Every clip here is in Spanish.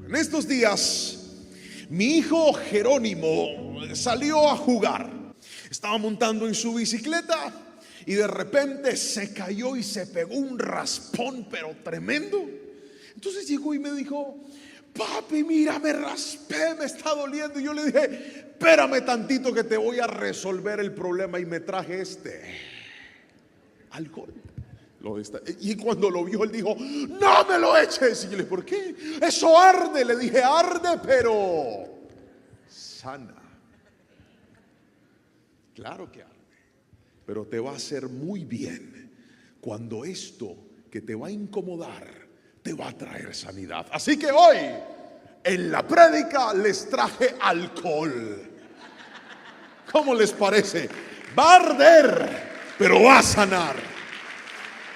En estos días, mi hijo Jerónimo salió a jugar. Estaba montando en su bicicleta y de repente se cayó y se pegó un raspón, pero tremendo. Entonces llegó y me dijo: papi, mira, me raspé, me está doliendo. Y yo le dije: espérame tantito que te voy a resolver el problema. Y me traje alcohol. Y cuando lo vio, él dijo: no me lo eches. Y yo le dije: ¿por qué? Eso arde. Le dije: arde, pero sana. Claro que arde, pero te va a hacer muy bien cuando esto que te va a incomodar te va a traer sanidad. Así que hoy en la prédica les traje alcohol. ¿Cómo les parece? Va a arder, pero va a sanar.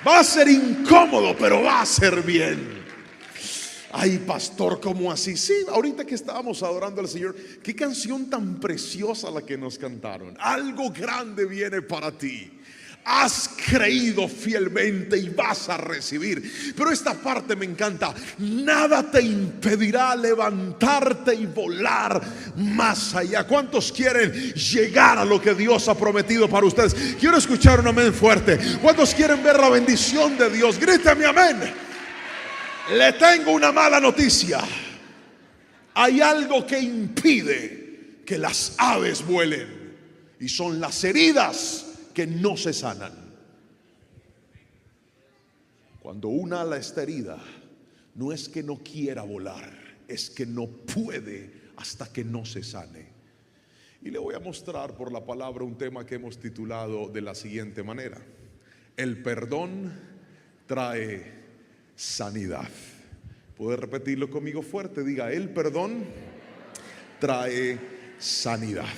Va a ser incómodo, pero va a ser bien. Ay, pastor, ¿cómo así? Sí, ahorita que estábamos adorando al Señor, qué canción tan preciosa la que nos cantaron. Algo grande viene para ti. Has creído fielmente y vas a recibir. Pero esta parte me encanta: nada te impedirá levantarte y volar más allá. ¿Cuántos quieren llegar a lo que Dios ha prometido para ustedes? Quiero escuchar un amén fuerte. ¿Cuántos quieren ver la bendición de Dios? Grítame amén. Le tengo una mala noticia. Hay algo que impide que las aves vuelen, y son las heridas que no se sanan. Cuando un ala está herida, no es que no quiera volar, es que no puede hasta que no se sane. Y le voy a mostrar por la palabra un tema que hemos titulado de la siguiente manera: el perdón trae sanidad. ¿Puede repetirlo conmigo fuerte? Diga: el perdón trae sanidad.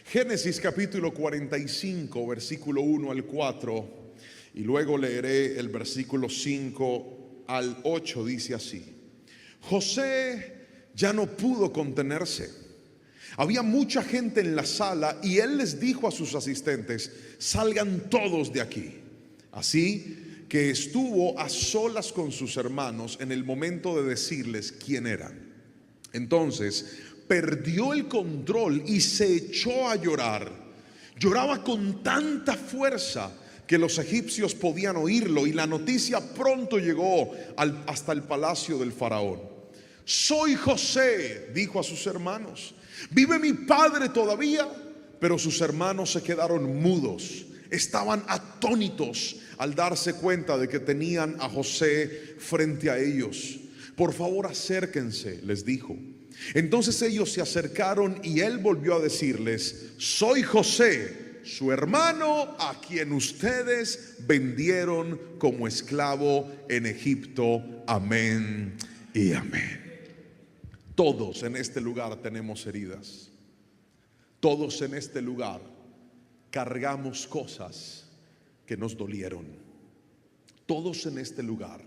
Génesis capítulo 45, versículo 1 al 4, y luego leeré el versículo 5 al 8. Dice así: José ya no pudo contenerse. Había mucha gente en la sala y él les dijo a sus asistentes: salgan todos de aquí. Así que estuvo a solas con sus hermanos en el momento de decirles quién eran. Entonces perdió el control y se echó a llorar. Lloraba con tanta fuerza que los egipcios podían oírlo, y la noticia pronto llegó hasta el palacio del faraón. Soy José, dijo a sus hermanos. ¿Vive mi padre todavía? Pero sus hermanos se quedaron mudos. Estaban atónitos al darse cuenta de que tenían a José frente a ellos. Por favor, acérquense, les dijo. Entonces ellos se acercaron y él volvió a decirles: soy José, su hermano, a quien ustedes vendieron como esclavo en Egipto. Amén y amén. Todos en este lugar tenemos heridas. Todos en este lugar cargamos cosas que nos dolieron. Todos en este lugar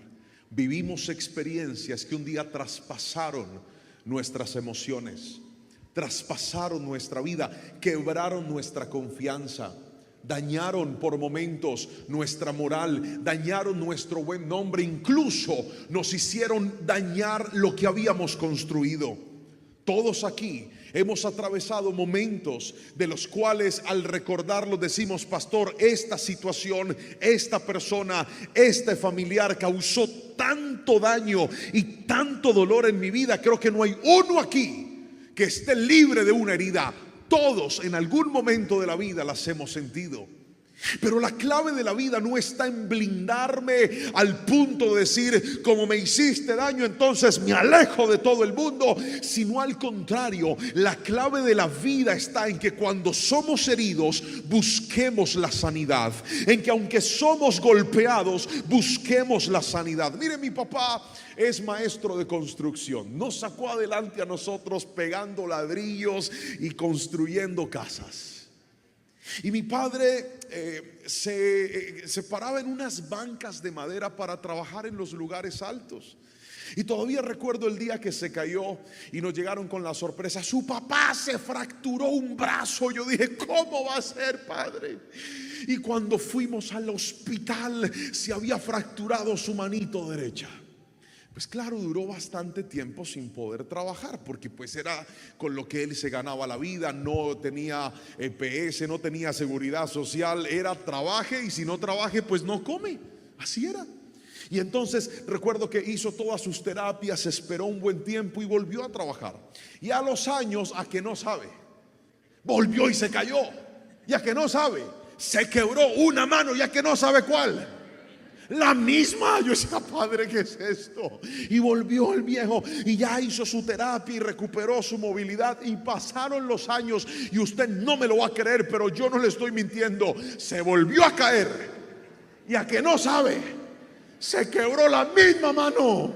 vivimos experiencias que un día traspasaron nuestras emociones, traspasaron nuestra vida, quebraron nuestra confianza, dañaron por momentos nuestra moral, dañaron nuestro buen nombre, incluso nos hicieron dañar lo que habíamos construido. Todos aquí hemos atravesado momentos de los cuales al recordarlo decimos: pastor, esta situación, esta persona, este familiar causó tanto daño y tanto dolor en mi vida. Creo que no hay uno aquí que esté libre de una herida. Todos en algún momento de la vida las hemos sentido. Pero la clave de la vida no está en blindarme al punto de decir: como me hiciste daño, entonces me alejo de todo el mundo, sino al contrario. La clave de la vida está en que cuando somos heridos busquemos la sanidad, en que aunque somos golpeados busquemos la sanidad. Mire, mi papá es maestro de construcción. Nos sacó adelante a nosotros pegando ladrillos y construyendo casas. Y mi padre se paraba en unas bancas de madera para trabajar en los lugares altos. Y todavía recuerdo el día que se cayó y nos llegaron con la sorpresa: su papá se fracturó un brazo. Yo dije: ¿cómo va a ser, padre? Y cuando fuimos al hospital se había fracturado su manito derecha. Pues claro, duró bastante tiempo sin poder trabajar, porque pues era con lo que él se ganaba la vida. No tenía EPS, no tenía seguridad social, era trabaje, y si no trabaje pues no come. Así era. Y entonces recuerdo que hizo todas sus terapias, esperó un buen tiempo y volvió a trabajar. Y a los años, a que no sabe, volvió y se cayó. Y a que no sabe, se quebró una mano, y a que no sabe cuál, la misma. Yo decía, padre, ¿qué es esto? Y volvió el viejo y ya hizo su terapia y recuperó su movilidad. Y pasaron los años, y usted no me lo va a creer, pero yo no le estoy mintiendo. Se volvió a caer, y a que no sabe, se quebró la misma mano.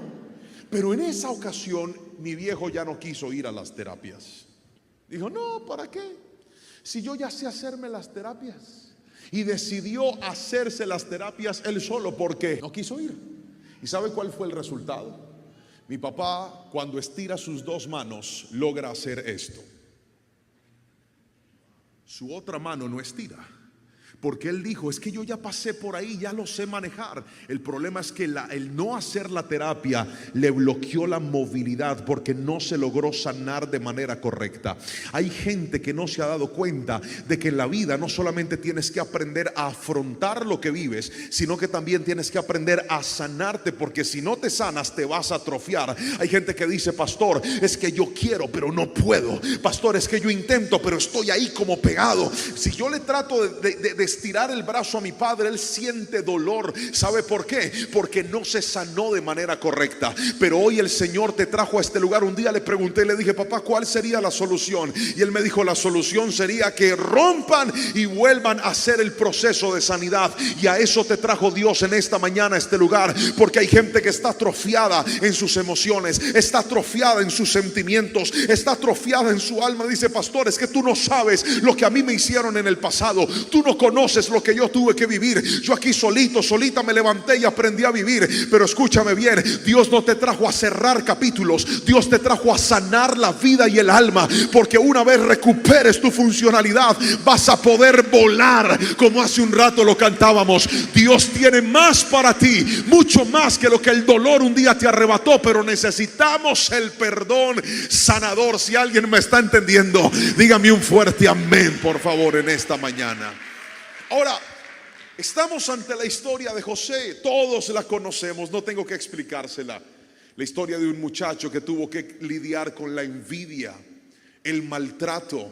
Pero en esa ocasión mi viejo ya no quiso ir a las terapias. Dijo, no, ¿para qué? Si yo ya sé hacerme las terapias. Y decidió hacerse las terapias él solo, porque no quiso ir. ¿Y sabe cuál fue el resultado? Mi papá, cuando estira sus dos manos, logra hacer esto. Su otra mano no estira, porque él dijo, es que yo ya pasé por ahí, ya lo sé manejar. El problema es que el no hacer la terapia le bloqueó la movilidad, porque no se logró sanar de manera correcta. Hay gente que no se ha dado cuenta de que en la vida no solamente tienes que aprender a afrontar lo que vives, sino que también tienes que aprender a sanarte, porque si no te sanas te vas a atrofiar. Hay gente que dice, pastor, es que yo quiero pero no puedo. Pastor, es que yo intento pero estoy ahí como pegado. Si yo le trato de estirar el brazo a mi padre, él siente dolor. ¿Sabe por qué? Porque no se sanó de manera correcta. Pero hoy el Señor te trajo a este lugar. Un día le pregunté, le dije, papá, ¿cuál sería la solución? Y él me dijo, la solución sería que rompan y vuelvan a hacer el proceso de sanidad. Y a eso te trajo Dios en esta mañana a este lugar, porque hay gente que está atrofiada en sus emociones, está atrofiada en sus sentimientos, está atrofiada en su alma. Dice, pastor, es que tú no sabes lo que a mí me hicieron en el pasado. Tú no conoces lo que yo tuve que vivir. Yo aquí solita me levanté y aprendí a vivir. Pero escúchame bien, Dios no te trajo a cerrar capítulos, Dios te trajo a sanar la vida y el alma, porque una vez recuperes tu funcionalidad vas a poder volar, como hace un rato lo cantábamos. Dios tiene más para ti, mucho más que lo que el dolor un día te arrebató, pero necesitamos el perdón sanador. Si alguien me está entendiendo, dígame un fuerte amén, por favor, en esta mañana. Ahora, estamos ante la historia de José. Todos la conocemos, no tengo que explicársela. La historia de un muchacho que tuvo que lidiar con la envidia, el maltrato,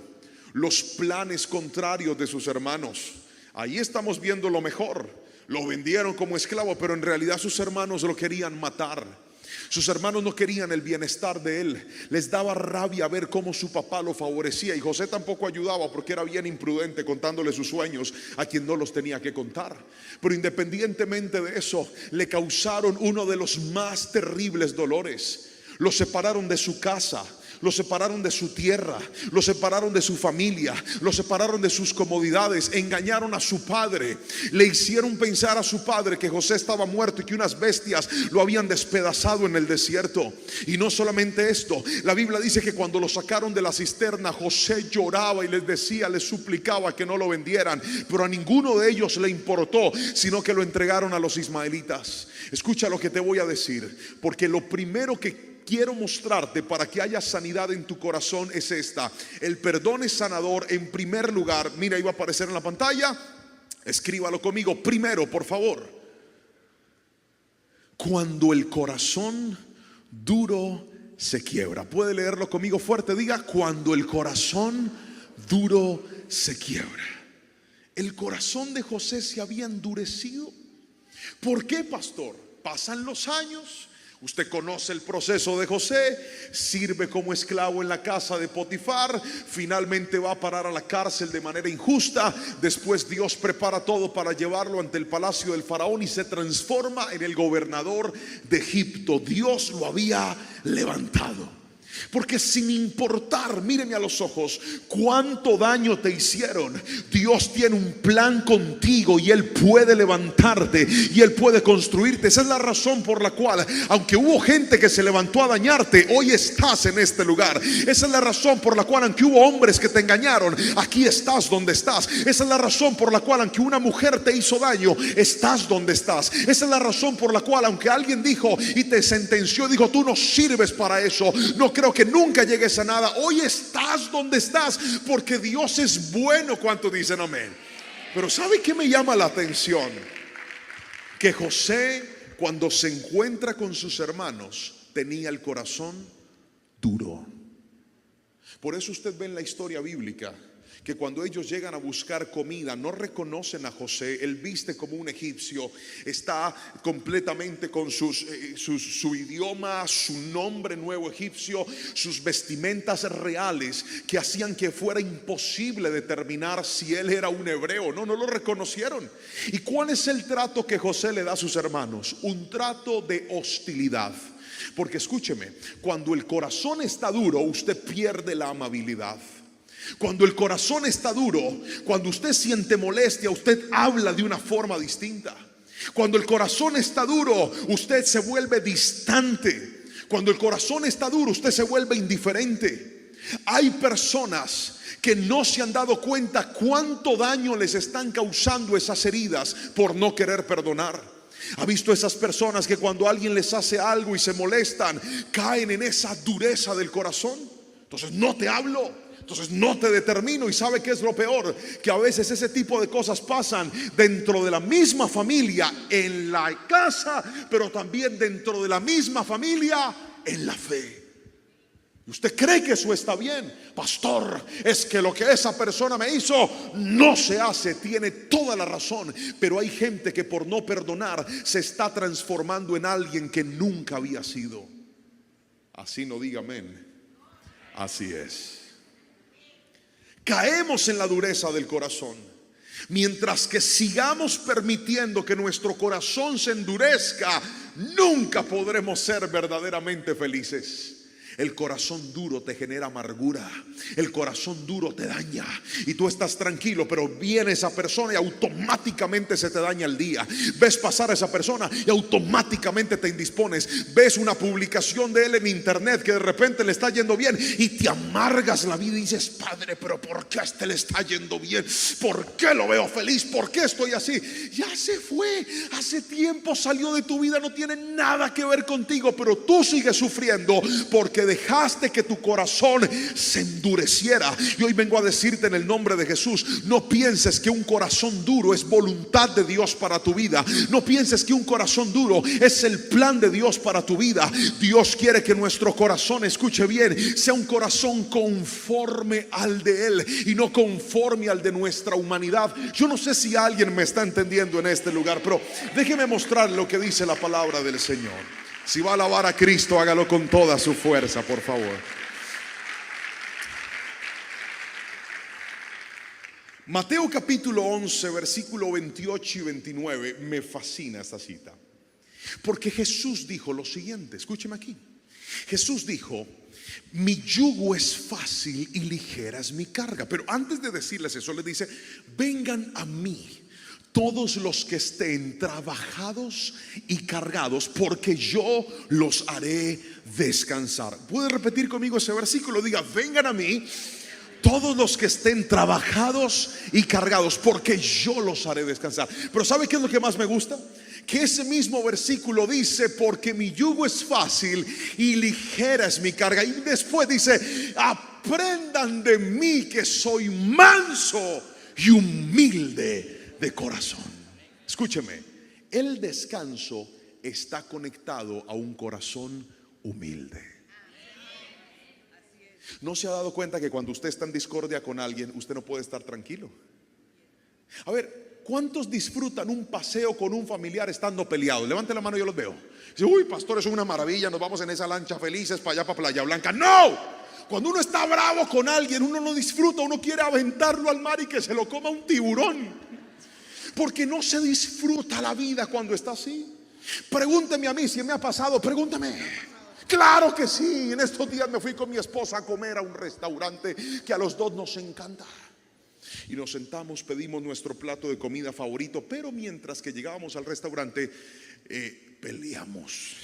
los planes contrarios de sus hermanos. Ahí estamos viendo lo mejor. Lo vendieron como esclavo, pero en realidad sus hermanos lo querían matar. Sus hermanos no querían el bienestar de él. Les daba rabia ver cómo su papá lo favorecía. Y José tampoco ayudaba, porque era bien imprudente contándole sus sueños a quien no los tenía que contar. Pero independientemente de eso, le causaron uno de los más terribles dolores. Lo separaron de su casa, lo separaron de su tierra, lo separaron de su familia, lo separaron de sus comodidades, engañaron a su padre, le hicieron pensar a su padre que José estaba muerto y que unas bestias lo habían despedazado en el desierto. Y no solamente esto, la Biblia dice que cuando lo sacaron de la cisterna, José lloraba y les decía, les suplicaba que no lo vendieran, pero a ninguno de ellos le importó, sino que lo entregaron a los ismaelitas. Escucha lo que te voy a decir, porque lo primero que quiero mostrarte para que haya sanidad en tu corazón es esta: el perdón es sanador en primer lugar. Mira, iba a aparecer en la pantalla, escríbalo conmigo. Primero, por favor, cuando el corazón duro se quiebra. Puede leerlo conmigo fuerte, diga, cuando el corazón duro se quiebra. El corazón de José se había endurecido. ¿Por qué, pastor? Pasan los años. Usted conoce el proceso de José. Sirve como esclavo en la casa de Potifar. Finalmente va a parar a la cárcel de manera injusta. Después Dios prepara todo para llevarlo ante el palacio del faraón y se transforma en el gobernador de Egipto. Dios lo había levantado. Porque sin importar, míreme a los ojos, cuánto daño te hicieron, Dios tiene un plan contigo y Él puede levantarte y Él puede construirte. Esa es la razón por la cual, aunque hubo gente que se levantó a dañarte, hoy estás en este lugar. Esa es la razón por la cual, aunque hubo hombres que te engañaron, aquí estás donde estás. Esa es la razón por la cual, aunque una mujer te hizo daño, estás donde estás. Esa es la razón por la cual, aunque alguien dijo y te sentenció, dijo, tú no sirves para eso, no creo que nunca llegues a nada, hoy estás donde estás porque Dios es bueno. ¿Cuántos dicen amén? Pero ¿sabe qué me llama la atención? Que José, cuando se encuentra con sus hermanos, tenía el corazón duro. Por eso usted ve en la historia bíblica que cuando ellos llegan a buscar comida, no reconocen a José. Él viste como un egipcio, está completamente con su idioma, su nombre nuevo egipcio, sus vestimentas reales que hacían que fuera imposible determinar si él era un hebreo. No lo reconocieron. ¿Y cuál es el trato que José le da a sus hermanos? Un trato de hostilidad. Porque escúcheme, cuando el corazón está duro, usted pierde la amabilidad. Cuando el corazón está duro, cuando usted siente molestia, usted habla de una forma distinta. Cuando el corazón está duro, usted se vuelve distante. Cuando el corazón está duro, usted se vuelve indiferente. Hay personas que no se han dado cuenta cuánto daño les están causando esas heridas por no querer perdonar. ¿Ha visto esas personas que cuando alguien les hace algo y se molestan, caen en esa dureza del corazón? Entonces no te hablo, entonces no te determino. Y ¿sabe qué es lo peor? Que a veces ese tipo de cosas pasan dentro de la misma familia, en la casa, pero también dentro de la misma familia, en la fe. Usted cree que eso está bien. Pastor, es que lo que esa persona me hizo no se hace. Tiene toda la razón. Pero hay gente que por no perdonar se está transformando en alguien que nunca había sido. Así no diga amén. Así es. Caemos en la dureza del corazón. Mientras que sigamos permitiendo que nuestro corazón se endurezca, nunca podremos ser verdaderamente felices. El corazón duro te genera amargura. El corazón duro te daña. Y tú estás tranquilo, pero viene esa persona y automáticamente se te daña el día. Ves pasar a esa persona y automáticamente te indispones. Ves una publicación de él en internet que de repente le está yendo bien y te amargas la vida y dices, Padre, pero ¿por qué a este le está yendo bien? ¿Por qué lo veo feliz? ¿Por qué estoy así? Ya se fue, hace tiempo salió de tu vida, no tiene nada que ver contigo, pero tú sigues sufriendo porque dejaste que tu corazón se endureciera. Y hoy vengo a decirte en el nombre de Jesús, no pienses que un corazón duro es voluntad de Dios para tu vida. No pienses que un corazón duro es el plan de Dios para tu vida. Dios quiere que nuestro corazón, escuche bien, sea un corazón conforme al de Él y no conforme al de nuestra humanidad. Yo no sé si alguien me está entendiendo en este lugar, pero déjeme mostrar lo que dice la palabra del Señor. Si va a alabar a Cristo, hágalo con toda su fuerza, por favor. Mateo capítulo 11, versículo 28 y 29. Me fascina esta cita, porque Jesús dijo lo siguiente. Escúcheme aquí. Jesús dijo, mi yugo es fácil y ligera es mi carga. Pero antes de decirles eso, les dice, vengan a mí todos los que estén trabajados y cargados, porque yo los haré descansar. ¿Puede repetir conmigo ese versículo? Diga, vengan a mí todos los que estén trabajados y cargados, porque yo los haré descansar. Pero ¿sabe qué es lo que más me gusta? Que ese mismo versículo dice, porque mi yugo es fácil y ligera es mi carga. Y después dice, aprendan de mí que soy manso y humilde de corazón. Escúcheme, el descanso está conectado a un corazón humilde. ¿No se ha dado cuenta que cuando usted está en discordia con alguien, usted no puede estar tranquilo? A ver, ¿cuántos disfrutan un paseo con un familiar estando peleados? Levante la mano, yo los veo. Dice, uy, pastor, eso es una maravilla, nos vamos en esa lancha felices para allá, para Playa Blanca. ¡No! Cuando uno está bravo con alguien, uno no disfruta, uno quiere aventarlo al mar y que se lo coma un tiburón. Porque no se disfruta la vida cuando está así. Pregúnteme a mí si me ha pasado, pregúntame. Claro que sí. En estos días me fui con mi esposa a comer a un restaurante que a los dos nos encanta. Y nos sentamos, pedimos nuestro plato de comida favorito, pero mientras que llegábamos al restaurante, peleamos.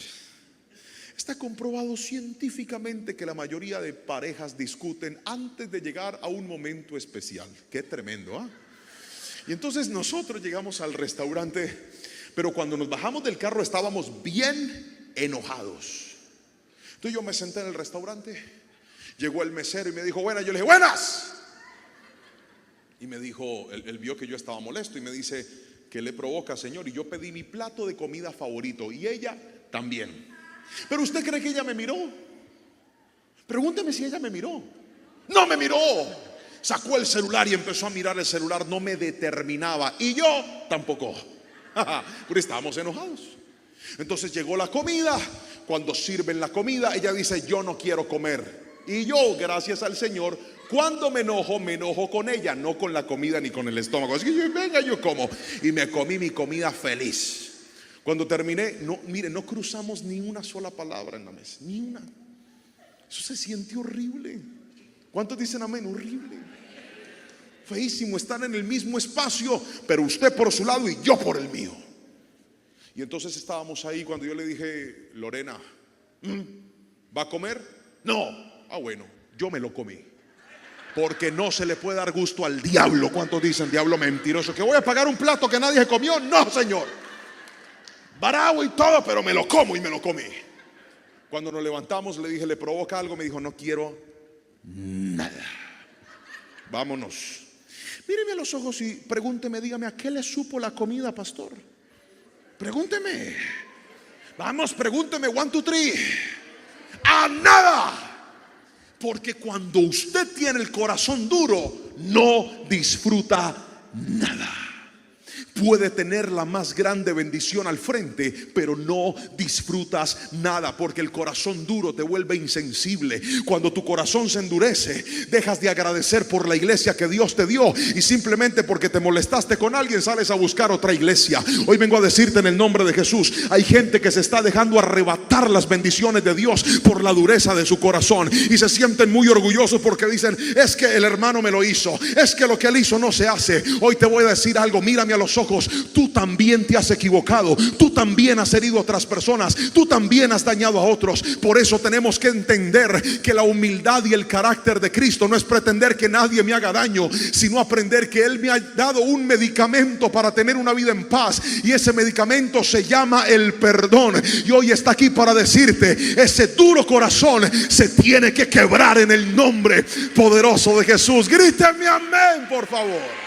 Está comprobado científicamente que la mayoría de parejas discuten antes de llegar a un momento especial. Qué tremendo, ¿ah? Y entonces nosotros llegamos al restaurante, pero cuando nos bajamos del carro estábamos bien enojados. Entonces yo me senté en el restaurante, llegó el mesero y me dijo, buenas. Yo le dije, buenas. Y me dijo, él vio que yo estaba molesto y me dice, ¿qué le provoca, señor? Y yo pedí mi plato de comida favorito y ella también. ¿Pero usted cree que ella me miró? Pregúnteme si ella me miró. No me miró. Sacó el celular y empezó a mirar el celular. No me determinaba. Y yo tampoco. Pero estábamos enojados. Entonces llegó la comida. Cuando sirven la comida, ella dice, yo no quiero comer. Y yo, gracias al Señor, cuando me enojo con ella, no con la comida ni con el estómago. Así que yo, venga, yo como. Y me comí mi comida feliz. Cuando terminé, no, mire, no cruzamos ni una sola palabra en la mesa, ni una. Eso se siente horrible. ¿Cuántos dicen amén? Horrible. Feísimo estar en el mismo espacio, pero usted por su lado y yo por el mío. Y entonces estábamos ahí cuando yo le dije, Lorena, ¿va a comer? No. Ah, bueno, yo me lo comí. Porque no se le puede dar gusto al diablo. ¿Cuántos dicen diablo mentiroso? ¿Que voy a pagar un plato que nadie se comió? No, señor. Bravo y todo, pero me lo como y me lo comí. Cuando nos levantamos le dije, ¿le provoca algo? Me dijo, no quiero nada. Vámonos. Míreme a los ojos y pregúnteme, dígame, ¿a qué le supo la comida, pastor? Pregúnteme. Vamos, pregúnteme, 1, 2, 3. A nada. Porque cuando usted tiene el corazón duro, no disfruta nada. Puede tener la más grande bendición al frente, pero no disfrutas nada, porque el corazón duro te vuelve insensible. Cuando tu corazón se endurece, dejas de agradecer por la iglesia que Dios te dio, y simplemente porque te molestaste con alguien sales a buscar otra iglesia. Hoy vengo a decirte en el nombre de Jesús, hay gente que se está dejando arrebatar las bendiciones de Dios por la dureza de su corazón, y se sienten muy orgullosos porque dicen, es que el hermano me lo hizo, es que lo que él hizo no se hace. Hoy te voy a decir algo, mírame a los ojos. Tú también te has equivocado, tú también has herido a otras personas, tú también has dañado a otros. Por eso tenemos que entender que la humildad y el carácter de Cristo no es pretender que nadie me haga daño, sino aprender que Él me ha dado un medicamento para tener una vida en paz, y ese medicamento se llama el perdón. Y hoy está aquí para decirte, ese duro corazón se tiene que quebrar en el nombre poderoso de Jesús. Gríteme amén, por favor.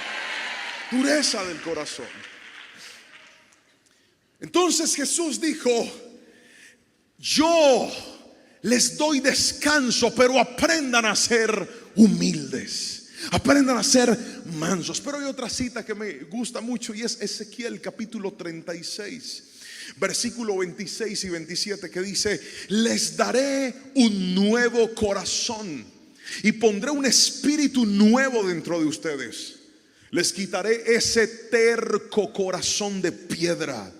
Dureza del corazón. Entonces Jesús dijo, yo les doy descanso, pero aprendan a ser humildes, aprendan a ser mansos. Pero hay otra cita que me gusta mucho y es Ezequiel capítulo 36 versículo 26 y 27, que dice, les daré un nuevo corazón y pondré un espíritu nuevo dentro de ustedes. Les quitaré ese terco corazón de piedra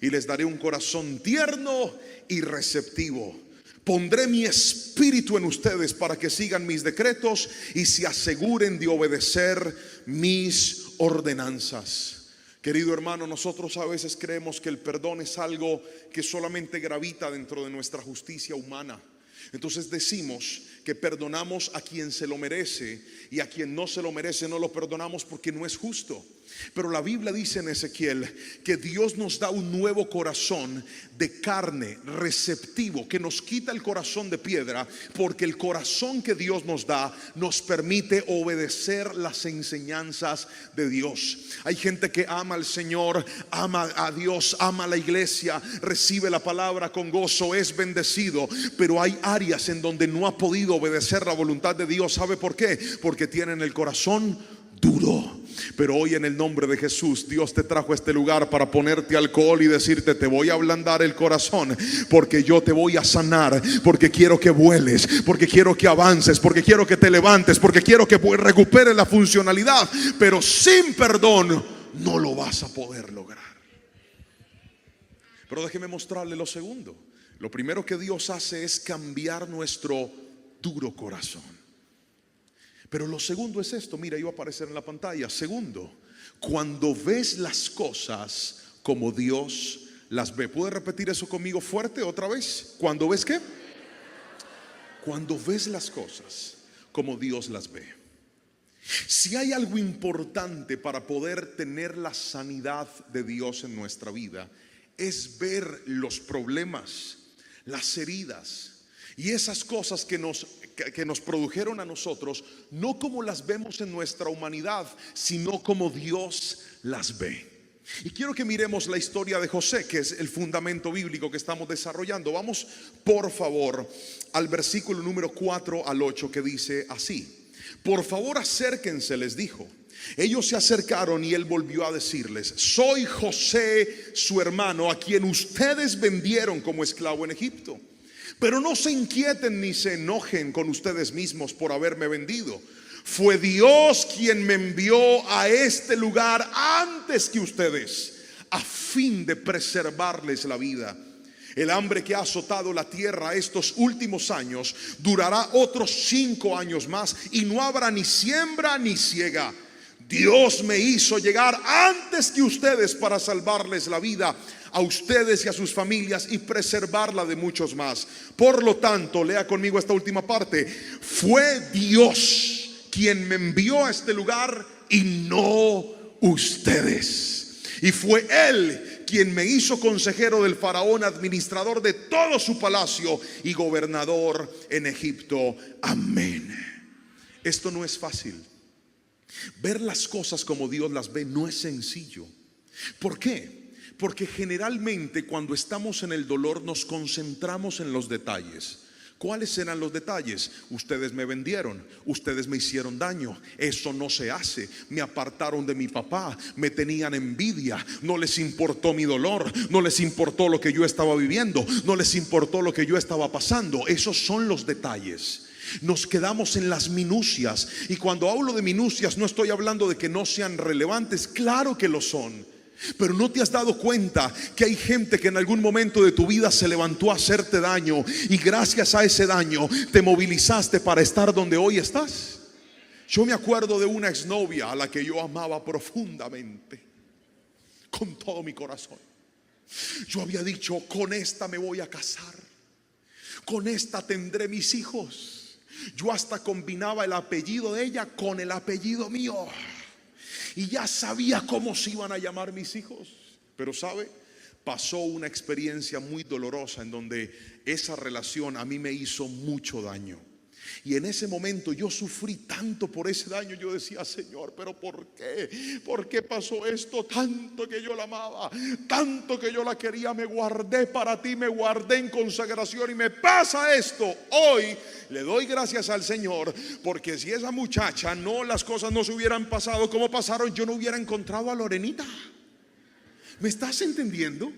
y les daré un corazón tierno y receptivo. Pondré mi espíritu en ustedes para que sigan mis decretos y se aseguren de obedecer mis ordenanzas. Querido hermano, nosotros a veces creemos que el perdón es algo que solamente gravita dentro de nuestra justicia humana. Entonces decimos que perdonamos a quien se lo merece, y a quien no se lo merece no lo perdonamos porque no es justo. Pero la Biblia dice en Ezequiel que Dios nos da un nuevo corazón de carne, receptivo, que nos quita el corazón de piedra, porque el corazón que Dios nos da nos permite obedecer las enseñanzas de Dios. Hay gente que ama al Señor, ama a Dios, ama a la iglesia, recibe la palabra con gozo, es bendecido, pero hay áreas en donde no ha podido obedecer la voluntad de Dios. ¿Sabe por qué? Porque tienen el corazón duro. Pero hoy en el nombre de Jesús, Dios te trajo a este lugar para ponerte alcohol y decirte, te voy a ablandar el corazón, porque yo te voy a sanar, porque quiero que vueles, porque quiero que avances, porque quiero que te levantes, porque quiero que recuperes la funcionalidad. Pero sin perdón no lo vas a poder lograr. Pero déjeme mostrarle lo segundo. lo primero que Dios hace es cambiar nuestro duro corazón. Pero lo segundo es esto, mira, iba a aparecer en la pantalla. Segundo, cuando ves las cosas como Dios las ve. ¿Puede repetir eso conmigo fuerte otra vez? ¿Cuando ves qué? Cuando ves las cosas como Dios las ve. Si hay algo importante para poder tener la sanidad de Dios en nuestra vida, es ver los problemas, las heridas y esas cosas que nos produjeron a nosotros, no como las vemos en nuestra humanidad, sino como Dios las ve. Y quiero que miremos la historia de José, que es el fundamento bíblico que estamos desarrollando. Vamos por favor al versículo número 4 al 8, que dice así: por favor acérquense, les dijo. Ellos se acercaron y él volvió a decirles: soy José, su hermano, a quien ustedes vendieron como esclavo en Egipto. Pero no se inquieten ni se enojen con ustedes mismos por haberme vendido. Fue Dios quien me envió a este lugar antes que ustedes, a fin de preservarles la vida. El hambre que ha azotado la tierra estos últimos años durará otros 5 años más, y no habrá ni siembra ni siega. Dios me hizo llegar antes que ustedes para salvarles la vida a ustedes y a sus familias y preservarla de muchos más. Por lo tanto, lea conmigo esta última parte: fue Dios quien me envió a este lugar y no ustedes. Y fue Él quien me hizo consejero del faraón, administrador de todo su palacio y gobernador en Egipto. Amén. Esto no es fácil. Ver las cosas como Dios las ve no es sencillo. ¿Por qué? Porque generalmente cuando estamos en el dolor nos concentramos en los detalles. ¿Cuáles eran los detalles? Ustedes me vendieron, ustedes me hicieron daño, eso no se hace, me apartaron de mi papá, me tenían envidia, no les importó mi dolor, no les importó lo que yo estaba viviendo, no les importó lo que yo estaba pasando. Esos son los detalles. Nos quedamos en las minucias, y cuando hablo de minucias no estoy hablando de que no sean relevantes, claro que lo son. Pero ¿no te has dado cuenta que hay gente que en algún momento de tu vida se levantó a hacerte daño, y gracias a ese daño te movilizaste para estar donde hoy estás? Yo me acuerdo de una exnovia a la que yo amaba profundamente, con todo mi corazón. Yo había dicho: con esta me voy a casar, con esta tendré mis hijos. Yo hasta combinaba el apellido de ella con el apellido mío, y ya sabía cómo se iban a llamar mis hijos. Pero sabe, pasó una experiencia muy dolorosa en donde esa relación a mí me hizo mucho daño. Y en ese momento yo sufrí tanto por ese daño. Yo decía: Señor, pero ¿por qué? ¿Por qué pasó esto? Tanto que yo la amaba, tanto que yo la quería, me guardé para ti, me guardé en consagración, y me pasa esto. Hoy le doy gracias al Señor, porque si esa muchacha las cosas no se hubieran pasado como pasaron, yo no hubiera encontrado a Lorenita. ¿Me estás entendiendo?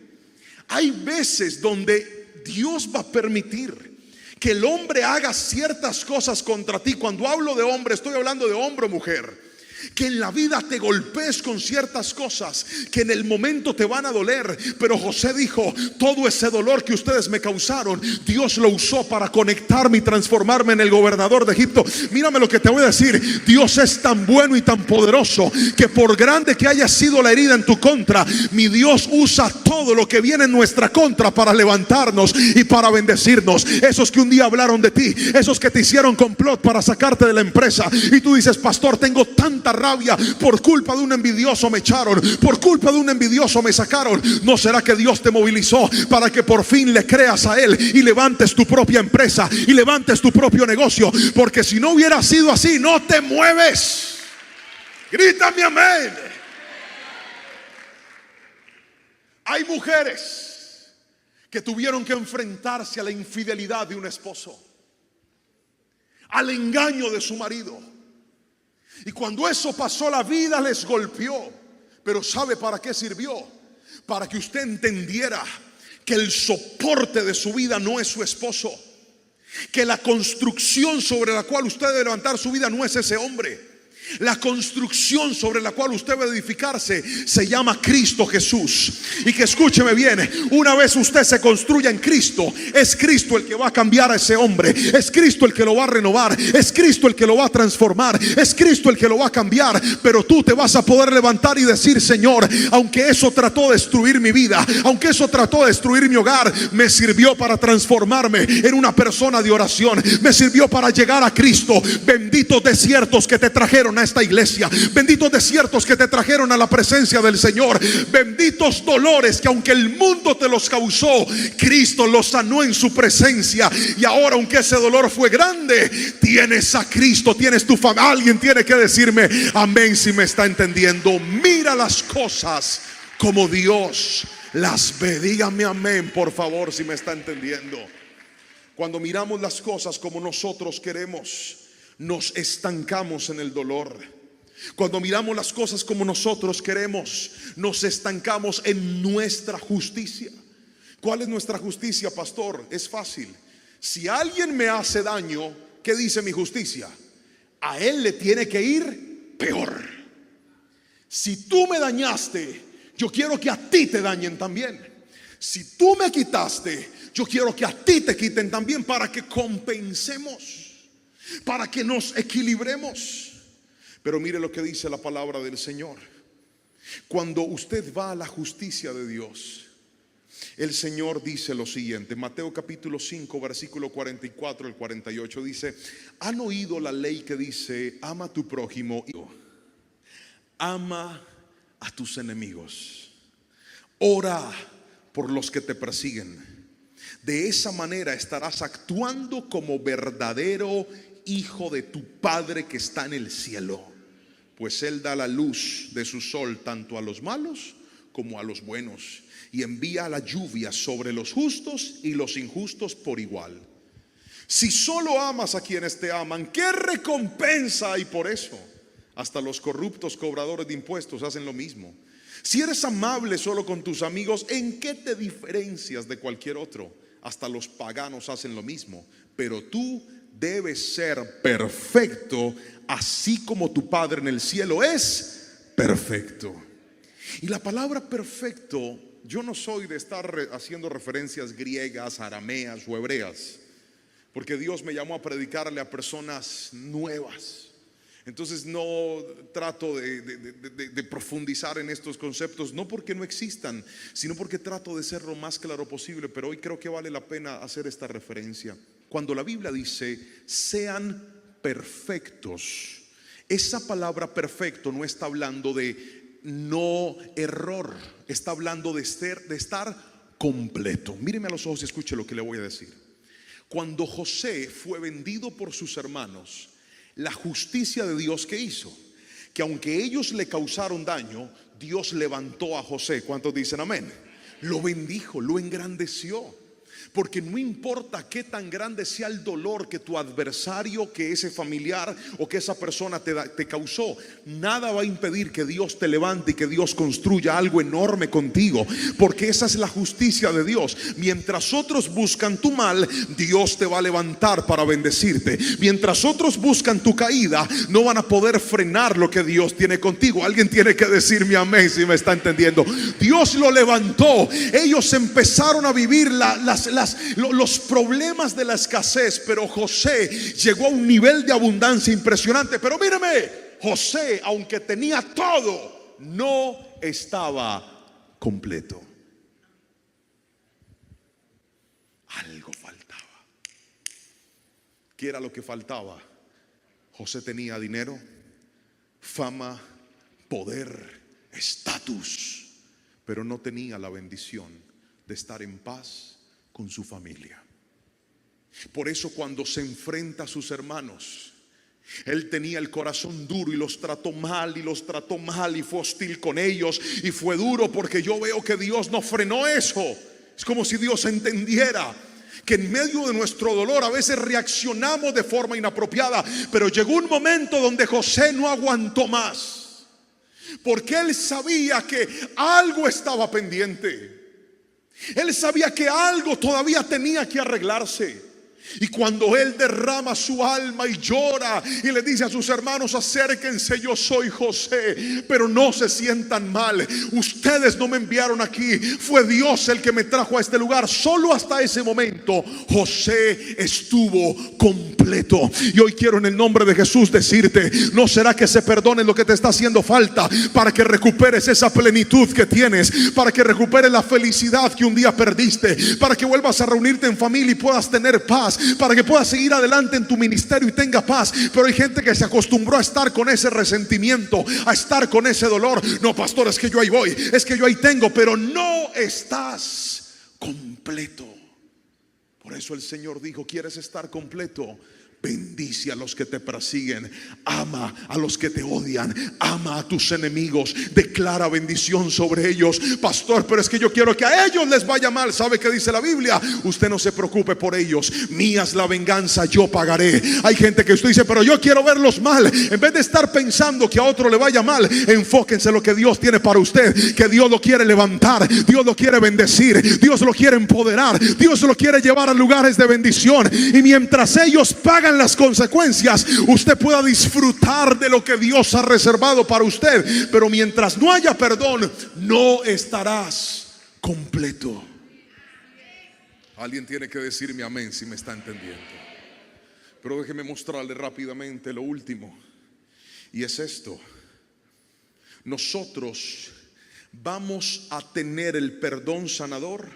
Hay veces donde Dios va a permitir que el hombre haga ciertas cosas contra ti. Cuando hablo de hombre, estoy hablando de hombre o mujer. Que en la vida te golpees con ciertas cosas que en el momento te van a doler. Pero José dijo: todo ese dolor que ustedes me causaron, Dios lo usó para conectarme y transformarme en el gobernador de Egipto. Mírame lo que te voy a decir: Dios es tan bueno y tan poderoso que por grande que haya sido la herida en tu contra, mi Dios usa todo lo que viene en nuestra contra para levantarnos y para bendecirnos. Esos que un día hablaron de ti, esos que te hicieron complot para sacarte de la empresa, y tú dices: pastor, tengo tanta rabia, por culpa de un envidioso me echaron, por culpa de un envidioso me sacaron. ¿No será que Dios te movilizó para que por fin le creas a Él y levantes tu propia empresa y levantes tu propio negocio? Porque si no hubiera sido así, no te mueves. Grítame amén. Hay mujeres que tuvieron que enfrentarse a la infidelidad de un esposo, al engaño de su marido. Y cuando eso pasó, la vida les golpeó. Pero ¿sabe para qué sirvió? Para que usted entendiera que el soporte de su vida no es su esposo, que la construcción sobre la cual usted debe levantar su vida no es ese hombre. La construcción sobre la cual usted va a edificarse se llama Cristo Jesús. Y que escúcheme bien, una vez usted se construya en Cristo, es Cristo el que va a cambiar a ese hombre, es Cristo el que lo va a renovar, es Cristo el que lo va a transformar, es Cristo el que lo va a cambiar. Pero tú te vas a poder levantar y decir: Señor, aunque eso trató de destruir mi vida, aunque eso trató de destruir mi hogar, me sirvió para transformarme en una persona de oración, me sirvió para llegar a Cristo. Benditos desiertos que te trajeron a esta iglesia, benditos desiertos que te trajeron a la presencia del Señor, benditos dolores que aunque el mundo te los causó, Cristo los sanó en su presencia. Y ahora, aunque ese dolor fue grande, tienes a Cristo, tienes tu familia. Alguien tiene que decirme amén si me está entendiendo. Mira las cosas como Dios las ve. Dígame amén, por favor, si me está entendiendo. Cuando miramos las cosas como nosotros queremos, nos estancamos en el dolor. Cuando miramos las cosas como nosotros queremos, nos estancamos en nuestra justicia. ¿Cuál es nuestra justicia, pastor? Es fácil. Si alguien me hace daño, ¿qué dice mi justicia? A él le tiene que ir peor. Si tú me dañaste, yo quiero que a ti te dañen también. Si tú me quitaste, yo quiero que a ti te quiten también, para que compensemos, para que nos equilibremos. Pero mire lo que dice la palabra del Señor. Cuando usted va a la justicia de Dios, el Señor dice lo siguiente. Mateo capítulo 5 versículo 44 al 48 dice: ¿Han oído la ley que dice: ama a tu prójimo y ama a tus enemigos, ora por los que te persiguen? De esa manera estarás actuando como verdadero hijo de tu Padre que está en el cielo, pues Él da la luz de su sol tanto a los malos como a los buenos, y envía la lluvia sobre los justos y los injustos por igual. Si solo amas a quienes te aman, ¿qué recompensa hay por eso? Hasta los corruptos cobradores de impuestos hacen lo mismo. Si eres amable solo con tus amigos, ¿en qué te diferencias de cualquier otro? Hasta los paganos hacen lo mismo. Pero tú debes ser perfecto, así como tu Padre en el cielo es perfecto. Y la palabra perfecto, yo no soy de estar haciendo referencias griegas, arameas o hebreas, porque Dios me llamó a predicarle a personas nuevas. Entonces no trato de profundizar en estos conceptos, no porque no existan, sino porque trato de ser lo más claro posible. Pero hoy creo que vale la pena hacer esta referencia. Cuando la Biblia dice sean perfectos, esa palabra perfecto no está hablando de no error, está hablando de estar completo. Míreme a los ojos y escuche lo que le voy a decir. Cuando José fue vendido por sus hermanos, la justicia de Dios, ¿qué hizo? Que aunque ellos le causaron daño, Dios levantó a José. ¿Cuántos dicen amén? Lo bendijo, lo engrandeció. Porque no importa qué tan grande sea el dolor que tu adversario, que ese familiar o que esa persona te causó, nada va a impedir que Dios te levante y que Dios construya algo enorme contigo. Porque esa es la justicia de Dios. Mientras otros buscan tu mal, Dios te va a levantar para bendecirte. Mientras otros buscan tu caída, no van a poder frenar lo que Dios tiene contigo. Alguien tiene que decirme amén si me está entendiendo. Dios lo levantó. Ellos empezaron a vivir los problemas de la escasez, pero José llegó a un nivel de abundancia impresionante. Pero míreme, José, aunque tenía todo, no estaba completo. Algo faltaba. ¿Qué era lo que faltaba? José tenía dinero, fama, poder, estatus, pero no tenía la bendición de estar en paz con su familia. Por eso cuando se enfrenta a sus hermanos, él tenía el corazón duro y los trató mal y fue hostil con ellos y fue duro, porque yo veo que Dios no frenó eso. Es como si Dios entendiera que en medio de nuestro dolor a veces reaccionamos de forma inapropiada. Pero llegó un momento donde José no aguantó más, porque él sabía que algo estaba pendiente. Él sabía que algo todavía tenía que arreglarse. Y cuando él derrama su alma y llora y le dice a sus hermanos: acérquense, yo soy José, pero no se sientan mal, ustedes no me enviaron aquí, fue Dios el que me trajo a este lugar. Solo hasta ese momento José estuvo completo. Y hoy quiero en el nombre de Jesús decirte: no será que se perdone lo que te está haciendo falta para que recuperes esa plenitud que tienes, para que recuperes la felicidad que un día perdiste, para que vuelvas a reunirte en familia y puedas tener paz, para que puedas seguir adelante en tu ministerio y tenga paz. Pero hay gente que se acostumbró a estar con ese resentimiento, a estar con ese dolor. No, pastor, es que yo ahí voy, es que yo ahí tengo, pero no estás completo. Por eso el Señor dijo: ¿quieres estar completo? Bendice a los que te persiguen, ama a los que te odian, ama a tus enemigos, declara bendición sobre ellos. Pastor, pero es que yo quiero que a ellos les vaya mal. ¿Sabe qué dice la Biblia? Usted no se preocupe por ellos, mía es la venganza, yo pagaré. Hay gente que usted dice: pero yo quiero verlos mal. En vez de estar pensando que a otro le vaya mal, enfóquense en lo que Dios tiene para usted, que Dios lo quiere levantar, Dios lo quiere bendecir, Dios lo quiere empoderar, Dios lo quiere llevar a lugares de bendición. Y mientras ellos pagan las consecuencias, usted pueda disfrutar de lo que Dios ha reservado para usted. Pero mientras no haya perdón, no estarás completo. Alguien tiene que decirme amén si me está entendiendo. Pero déjeme mostrarle rápidamente lo último, y es esto: nosotros vamos a tener el perdón sanador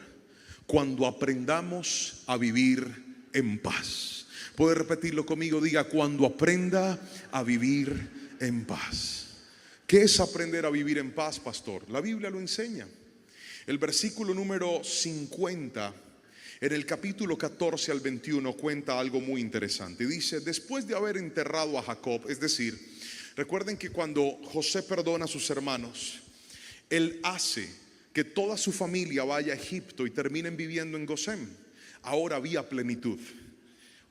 cuando aprendamos a vivir en paz. ¿Puede repetirlo conmigo? Diga: cuando aprenda a vivir en paz. ¿Qué es aprender a vivir en paz, pastor? La Biblia lo enseña. El versículo número 50, en el capítulo 14 al 21, cuenta algo muy interesante. Dice: después de haber enterrado a Jacob, es decir, recuerden que cuando José perdona a sus hermanos, él hace que toda su familia vaya a Egipto y terminen viviendo en Gosén. Ahora había plenitud.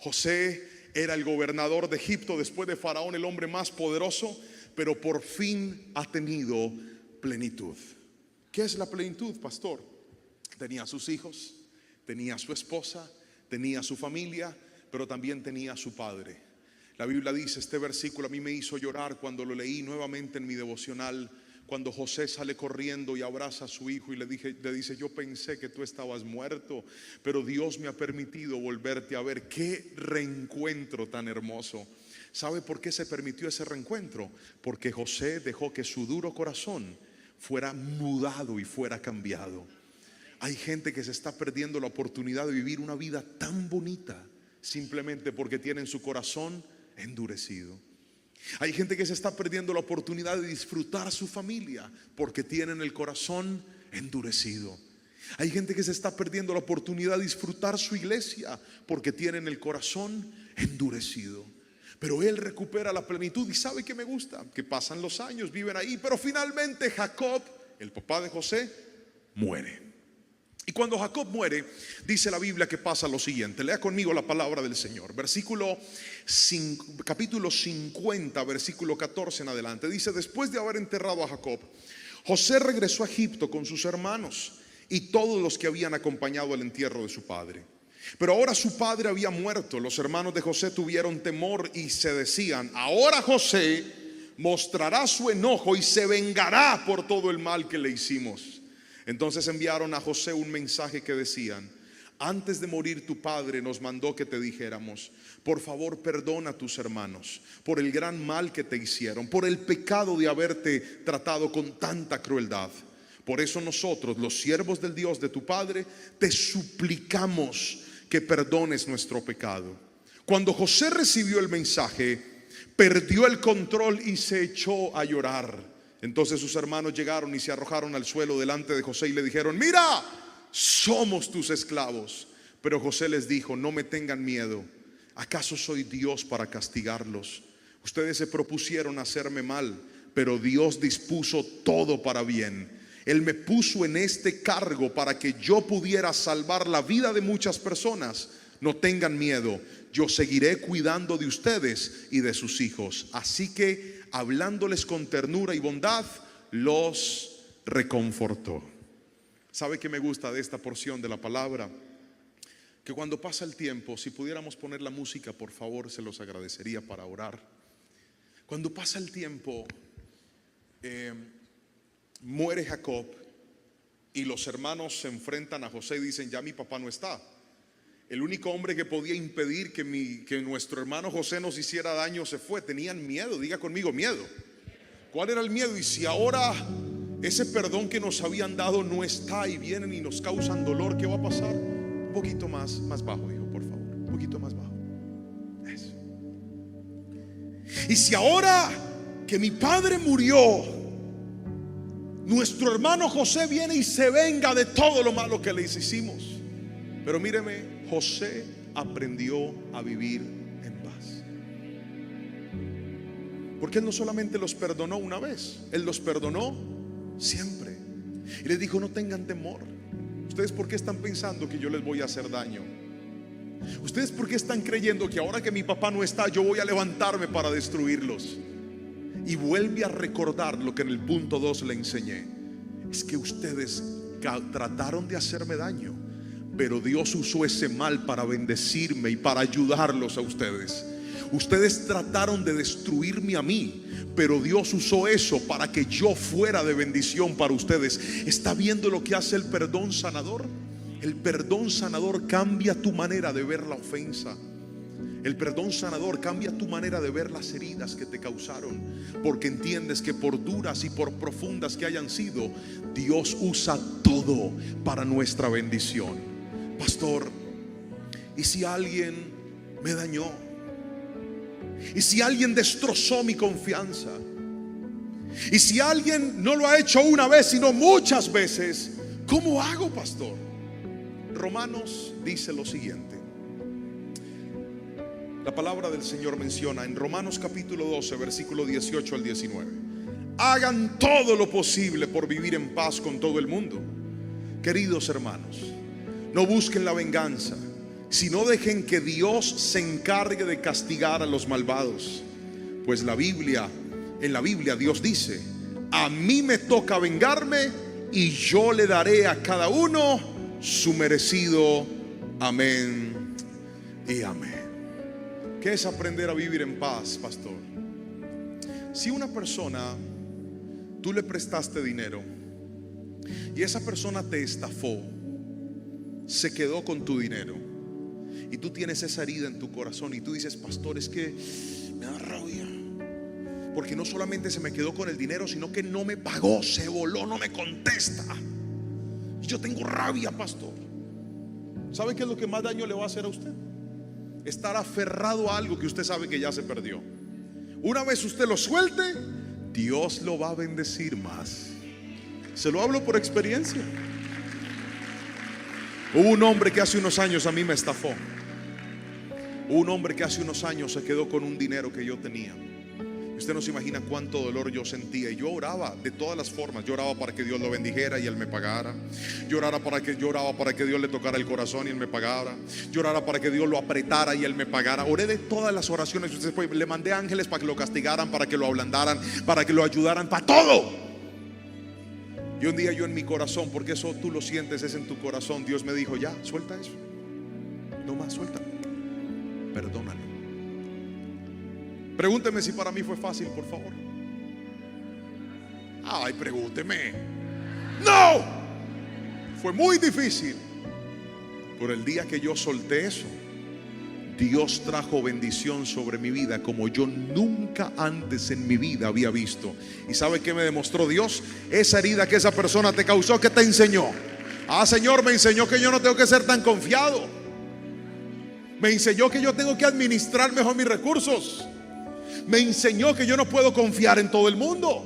José era el gobernador de Egipto después de Faraón, el hombre más poderoso, pero por fin ha tenido plenitud. ¿Qué es la plenitud, pastor? Tenía a sus hijos, tenía a su esposa, tenía a su familia, pero también tenía a su padre. La Biblia dice, este versículo a mí me hizo llorar cuando lo leí nuevamente en mi devocional, cuando José sale corriendo y abraza a su hijo y le dice: yo pensé que tú estabas muerto, pero Dios me ha permitido volverte a ver. Qué reencuentro tan hermoso. ¿Sabe por qué se permitió ese reencuentro? Porque José dejó que su duro corazón fuera mudado y fuera cambiado. Hay gente que se está perdiendo la oportunidad de vivir una vida tan bonita simplemente porque tienen su corazón endurecido. Hay gente que se está perdiendo la oportunidad de disfrutar a su familia porque tienen el corazón endurecido. Hay gente que se está perdiendo la oportunidad de disfrutar su iglesia porque tienen el corazón endurecido. Pero él recupera la plenitud. Y ¿sabe qué me gusta? Que pasan los años, viven ahí, pero finalmente Jacob, el papá de José, muere. Y cuando Jacob muere, dice la Biblia que pasa lo siguiente. Lea conmigo la palabra del Señor. Capítulo 50, versículo 14 en adelante. Dice: después de haber enterrado a Jacob, José regresó a Egipto con sus hermanos y todos los que habían acompañado el entierro de su padre. Pero ahora su padre había muerto. Los hermanos de José tuvieron temor y se decían: ahora José mostrará su enojo y se vengará por todo el mal que le hicimos. Entonces enviaron a José un mensaje que decían: antes de morir tu padre nos mandó que te dijéramos: por favor perdona a tus hermanos por el gran mal que te hicieron, por el pecado de haberte tratado con tanta crueldad. Por eso nosotros, los siervos del Dios de tu padre, te suplicamos que perdones nuestro pecado. Cuando José recibió el mensaje, perdió el control y se echó a llorar. Entonces sus hermanos llegaron y se arrojaron al suelo delante de José y le dijeron: mira, somos tus esclavos. Pero José les dijo: no me tengan miedo. ¿Acaso soy Dios para castigarlos? Ustedes se propusieron hacerme mal, pero Dios dispuso todo para bien. Él me puso en este cargo para que yo pudiera salvar la vida de muchas personas. No tengan miedo, yo seguiré cuidando de ustedes y de sus hijos. Así que, hablándoles con ternura y bondad, los reconfortó. ¿Sabe qué me gusta de esta porción de la palabra? que cuando pasa el tiempo, si pudiéramos poner la música, por favor, se los agradecería para orar. Cuando pasa el tiempo, muere Jacob y los hermanos se enfrentan a José y dicen: ya mi papá no está. El único hombre que podía impedir que nuestro hermano José nos hiciera daño se fue. Tenían miedo, diga conmigo, miedo. ¿Cuál era el miedo? Y si ahora ese perdón que nos habían dado no está y vienen y nos causan dolor, ¿qué va a pasar? Un poquito más bajo, hijo, por favor. Un poquito más bajo. Eso. Y si ahora que mi padre murió, nuestro hermano José viene y se venga de todo lo malo que le hicimos. Pero míreme, José aprendió a vivir en paz. Porque él no solamente los perdonó una vez, él los perdonó siempre. Y les dijo: no tengan temor. ¿Ustedes por qué están pensando que yo les voy a hacer daño? ¿Ustedes por qué están creyendo que ahora que mi papá no está, yo voy a levantarme para destruirlos? Y vuelve a recordar lo que en el punto 2 le enseñé: es que ustedes trataron de hacerme daño, pero Dios usó ese mal para bendecirme y para ayudarlos a ustedes. Ustedes trataron de destruirme a mí, pero Dios usó eso para que yo fuera de bendición para ustedes. ¿Está viendo lo que hace el perdón sanador? El perdón sanador cambia tu manera de ver la ofensa. El perdón sanador cambia tu manera de ver las heridas que te causaron, porque entiendes que por duras y por profundas que hayan sido, Dios usa todo para nuestra bendición. Pastor, ¿y si alguien me dañó? ¿Y si alguien destrozó mi confianza? ¿Y si alguien no lo ha hecho una vez, sino muchas veces? ¿Cómo hago, pastor? Romanos dice lo siguiente. La palabra del Señor menciona en Romanos capítulo 12, versículo 18 al 19: hagan todo lo posible por vivir en paz con todo el mundo. Queridos hermanos, no busquen la venganza, sino dejen que Dios se encargue de castigar a los malvados. Pues en la Biblia Dios dice: a mí me toca vengarme y yo le daré a cada uno su merecido. Amén y amén. ¿Qué es aprender a vivir en paz, pastor? Si una persona, tú le prestaste dinero y esa persona te estafó, se quedó con tu dinero, y tú tienes esa herida en tu corazón y tú dices: pastor, es que me da rabia, porque no solamente se me quedó con el dinero, sino que no me pagó, se voló, no me contesta. Y yo tengo rabia, pastor. ¿Sabe qué es lo que más daño le va a hacer a usted? Estar aferrado a algo que usted sabe que ya se perdió. Una vez usted lo suelte, Dios lo va a bendecir más. Se lo hablo por experiencia. Hubo un hombre que hace unos años a mí me estafó. Hubo un hombre que hace unos años se quedó con un dinero que yo tenía. Usted no se imagina cuánto dolor yo sentía. Y yo oraba de todas las formas. Yo oraba para que Dios lo bendijera y Él me pagara. Yo oraba para que Dios le tocara el corazón y Él me pagara. Yo oraba para que Dios lo apretara y Él me pagara. Oré de todas las oraciones. Le mandé ángeles para que lo castigaran, para que lo ablandaran, para que lo ayudaran, para todo. Y un día yo en mi corazón, porque eso tú lo sientes, es en tu corazón, Dios me dijo: ya, suelta eso. No más, suelta. Perdónalo. Pregúnteme si para mí fue fácil, por favor. Ay, pregúnteme. No, fue muy difícil. Por el día que yo solté eso, Dios trajo bendición sobre mi vida como yo nunca antes en mi vida había visto. ¿Y sabe qué me demostró Dios? Esa herida que esa persona te causó, ¿qué te enseñó? Ah, Señor, me enseñó que yo no tengo que ser tan confiado. Me enseñó que yo tengo que administrar mejor mis recursos. Me enseñó que yo no puedo confiar en todo el mundo.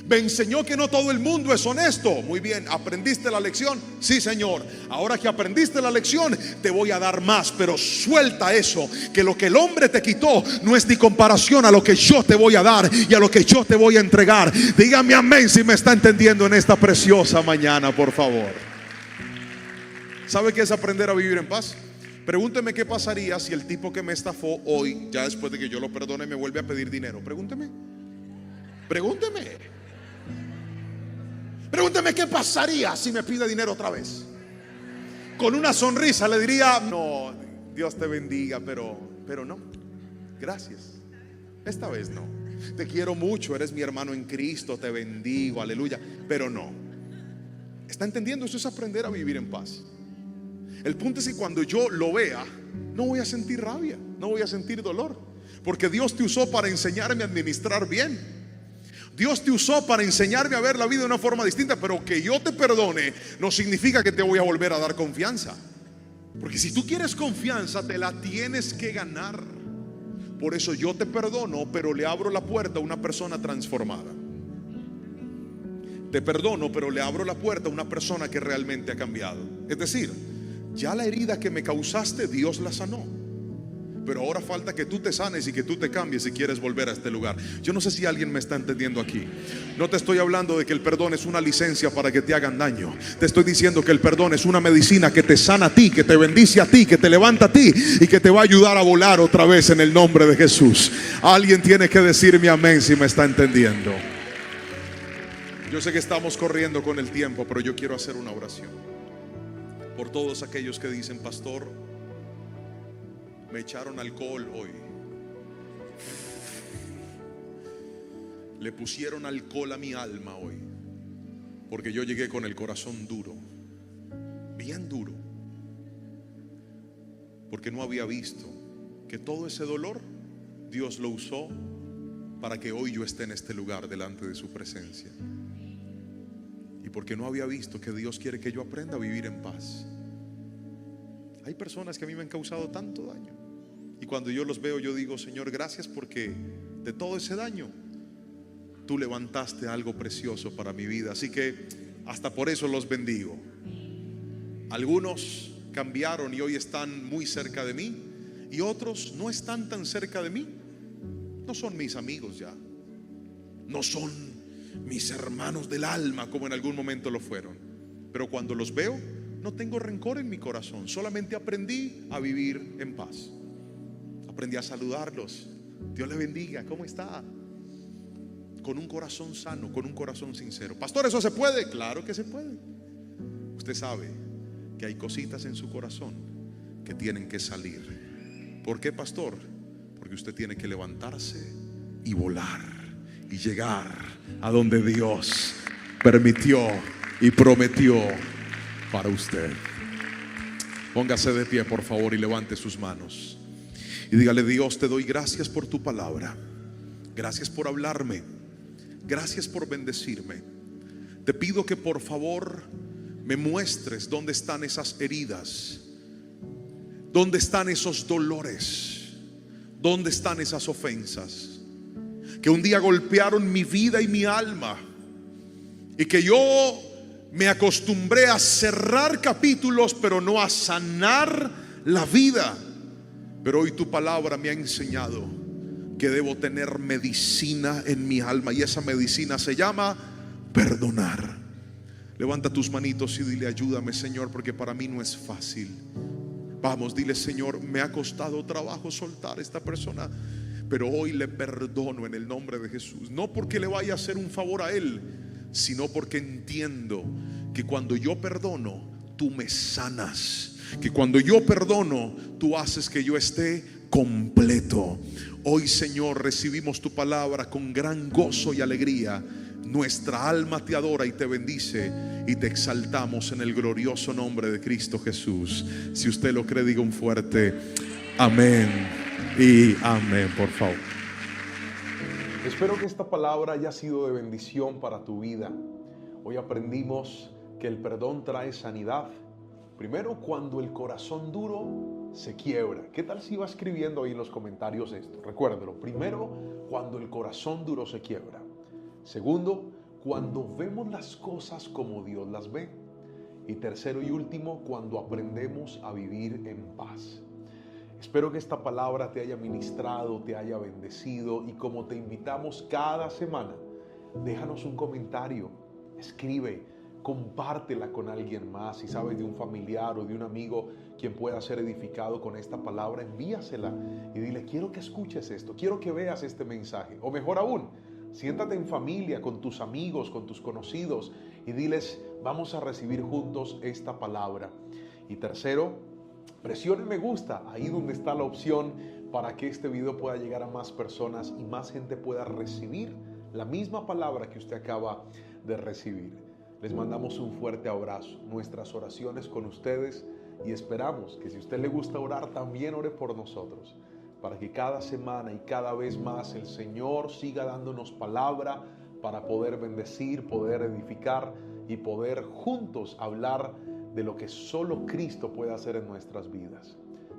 Me enseñó que no todo el mundo es honesto. Muy bien, ¿aprendiste la lección? Sí, Señor. Ahora que aprendiste la lección, te voy a dar más. Pero suelta eso, que lo que el hombre te quitó no es ni comparación a lo que yo te voy a dar y a lo que yo te voy a entregar. Dígame amén si me está entendiendo en esta preciosa mañana, por favor. ¿Sabe qué es aprender a vivir en paz? Pregúnteme qué pasaría si el tipo que me estafó hoy, ya después de que yo lo perdone, me vuelve a pedir dinero. Pregúnteme qué pasaría si me pide dinero otra vez. con una sonrisa le diría: no, Dios te bendiga, pero no, gracias, esta vez no. Te quiero mucho, eres mi hermano en Cristo, te bendigo, aleluya, pero no. ¿Está entendiendo? Eso es aprender a vivir en paz. El punto es que cuando yo lo vea, no voy a sentir rabia, no voy a sentir dolor, porque Dios te usó para enseñarme a administrar bien. Dios te usó para enseñarme a ver la vida de una forma distinta. Pero que yo te perdone no significa que te voy a volver a dar confianza, porque si tú quieres confianza, te la tienes que ganar. Por eso yo te perdono, pero le abro la puerta a una persona transformada. Te perdono, pero le abro la puerta a una persona que realmente ha cambiado. Es decir, ya la herida que me causaste, Dios la sanó, pero ahora falta que tú te sanes y que tú te cambies si quieres volver a este lugar. Yo no sé si alguien me está entendiendo aquí. No te estoy hablando de que el perdón es una licencia para que te hagan daño. Te estoy diciendo que el perdón es una medicina que te sana a ti, que te bendice a ti, que te levanta a ti y que te va a ayudar a volar otra vez en el nombre de Jesús. Alguien tiene que decirme amén si me está entendiendo. Yo sé que estamos corriendo con el tiempo, pero yo quiero hacer una oración por todos aquellos que dicen: pastor, me echaron alcohol hoy, le pusieron alcohol a mi alma hoy, porque yo llegué con el corazón duro, bien duro, porque no había visto que todo ese dolor Dios lo usó para que hoy yo esté en este lugar delante de su presencia, y porque no había visto que Dios quiere que yo aprenda a vivir en paz. Hay personas que a mí me han causado tanto daño, y cuando yo los veo, yo digo: Señor, gracias, porque de todo ese daño tú levantaste algo precioso para mi vida. Así que hasta por eso los bendigo. Algunos cambiaron y hoy están muy cerca de mí, y otros no están tan cerca de mí. No son mis amigos ya, no son mis hermanos del alma como en algún momento lo fueron, pero cuando los veo no tengo rencor en mi corazón. Solamente aprendí a vivir en paz. Aprendí a saludarlos: Dios le bendiga, ¿cómo está? Con un corazón sano, con un corazón sincero. Pastor, ¿eso se puede? Claro que se puede. Usted sabe que hay cositas en su corazón que tienen que salir. ¿Por qué, pastor? Porque usted tiene que levantarse y volar y llegar a donde Dios permitió y prometió para usted. Póngase de pie, por favor, y levante sus manos y dígale: Dios, te doy gracias por tu palabra. Gracias por hablarme. Gracias por bendecirme. Te pido que por favor me muestres dónde están esas heridas, dónde están esos dolores, dónde están esas ofensas que un día golpearon mi vida y mi alma, y que yo me acostumbré a cerrar capítulos, pero no a sanar la vida. Pero hoy tu palabra me ha enseñado que debo tener medicina en mi alma, y esa medicina se llama perdonar. Levanta tus manitos y dile: ayúdame, Señor, porque para mí no es fácil. Vamos, dile: Señor, me ha costado trabajo soltar a esta persona, pero hoy le perdono en el nombre de Jesús. No porque le vaya a hacer un favor a él, sino porque entiendo que cuando yo perdono, tú me sanas. Que cuando yo perdono, tú haces que yo esté completo. Hoy, Señor, recibimos tu palabra con gran gozo y alegría. Nuestra alma te adora y te bendice, y te exaltamos en el glorioso nombre de Cristo Jesús. Si usted lo cree, diga un fuerte amén y amén, por favor. Espero que esta palabra haya sido de bendición para tu vida. Hoy aprendimos que el perdón trae sanidad. Primero, cuando el corazón duro se quiebra. ¿Qué tal si va escribiendo ahí en los comentarios esto? Recuérdalo. Primero, cuando el corazón duro se quiebra. Segundo, cuando vemos las cosas como Dios las ve. Y tercero y último, cuando aprendemos a vivir en paz. Espero que esta palabra te haya ministrado, te haya bendecido, y como te invitamos cada semana, déjanos un comentario, escribe, compártela con alguien más. Si sabes de un familiar o de un amigo quien pueda ser edificado con esta palabra, envíasela y dile: quiero que escuches esto, quiero que veas este mensaje. O mejor aún, siéntate en familia con tus amigos, con tus conocidos, y diles: vamos a recibir juntos esta palabra. Y tercero, presione me gusta ahí donde está la opción para que este video pueda llegar a más personas y más gente pueda recibir la misma palabra que usted acaba de recibir. Les mandamos un fuerte abrazo, nuestras oraciones con ustedes, y esperamos que si a usted le gusta orar, también ore por nosotros, para que cada semana y cada vez más el Señor siga dándonos palabra para poder bendecir, poder edificar y poder juntos hablar de lo que solo Cristo puede hacer en nuestras vidas.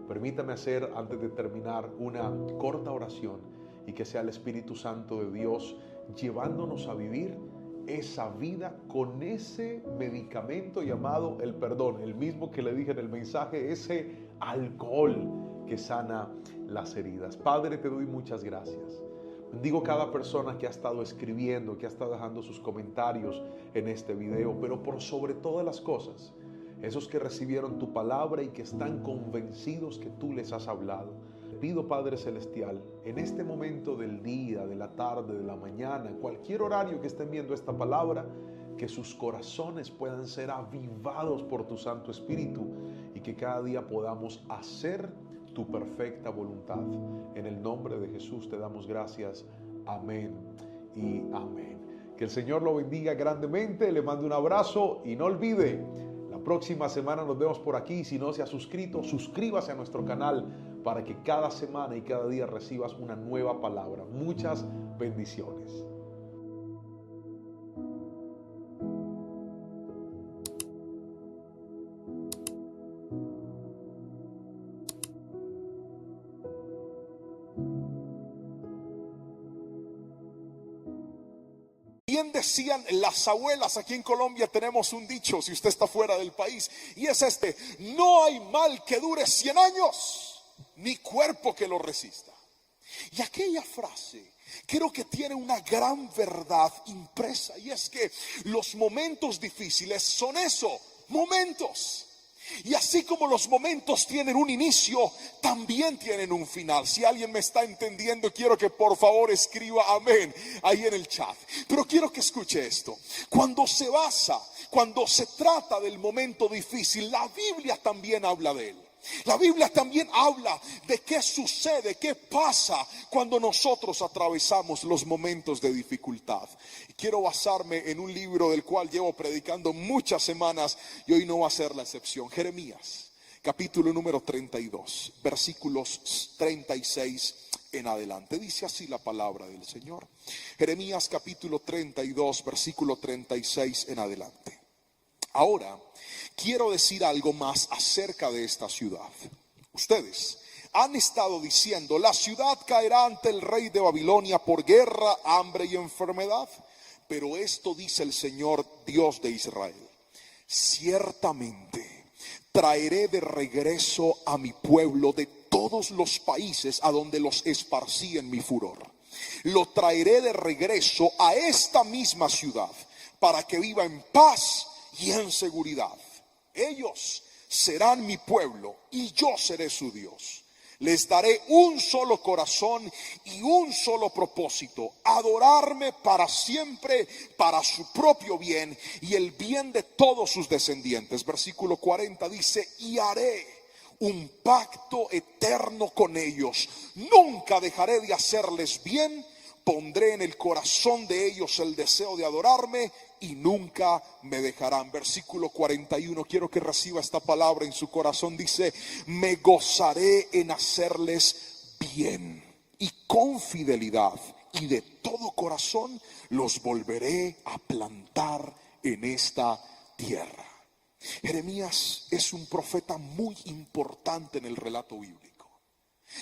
Permítame hacer, antes de terminar, una corta oración y que sea el Espíritu Santo de Dios llevándonos a vivir esa vida con ese medicamento llamado el perdón, el mismo que le dije en el mensaje, ese alcohol que sana las heridas. Padre, te doy muchas gracias. Bendigo cada persona que ha estado escribiendo, que ha estado dejando sus comentarios en este video, pero por sobre todas las cosas, esos que recibieron tu palabra y que están convencidos que tú les has hablado. Pido, Padre Celestial, en este momento del día, de la tarde, de la mañana, cualquier horario que estén viendo esta palabra, que sus corazones puedan ser avivados por tu Santo Espíritu y que cada día podamos hacer tu perfecta voluntad. En el nombre de Jesús te damos gracias. Amén y amén. Que el Señor lo bendiga grandemente. Le mando un abrazo y no olvide, la próxima semana nos vemos por aquí. Si no se ha suscrito, suscríbase a nuestro canal para que cada semana y cada día recibas una nueva palabra. Muchas bendiciones. Bien decían las abuelas, aquí en Colombia tenemos un dicho, si usted está fuera del país, y es este: no hay mal que dure 100 años, ni cuerpo que lo resista. Y aquella frase creo que tiene una gran verdad impresa, y es que los momentos difíciles son eso, momentos. Y así como los momentos tienen un inicio, también tienen un final. Si alguien me está entendiendo, quiero que por favor escriba amén ahí en el chat. Pero quiero que escuche esto. Cuando se trata del momento difícil, la Biblia también habla de él. La Biblia también habla de qué sucede, qué pasa cuando nosotros atravesamos los momentos de dificultad. Y quiero basarme en un libro del cual llevo predicando muchas semanas y hoy no va a ser la excepción. Jeremías, capítulo número 32, versículos 36 en adelante. Dice así la palabra del Señor. Jeremías capítulo 32, versículo 36 en adelante. Ahora quiero decir algo más acerca de esta ciudad. Ustedes han estado diciendo: la ciudad caerá ante el rey de Babilonia por guerra, hambre y enfermedad. Pero esto dice el Señor, Dios de Israel: ciertamente traeré de regreso a mi pueblo de todos los países a donde los esparcí en mi furor. Lo traeré de regreso a esta misma ciudad para que viva en paz y en seguridad. Ellos serán mi pueblo y yo seré su Dios. Les daré un solo corazón y un solo propósito: adorarme para siempre, para su propio bien y el bien de todos sus descendientes. Versículo 40 dice: y haré un pacto eterno con ellos. Nunca dejaré de hacerles bien. Pondré en el corazón de ellos el deseo de adorarme y nunca me dejarán. Versículo 41, quiero que reciba esta palabra en su corazón. Dice: me gozaré en hacerles bien y con fidelidad, y de todo corazón los volveré a plantar en esta tierra. Jeremías es un profeta muy importante en el relato bíblico.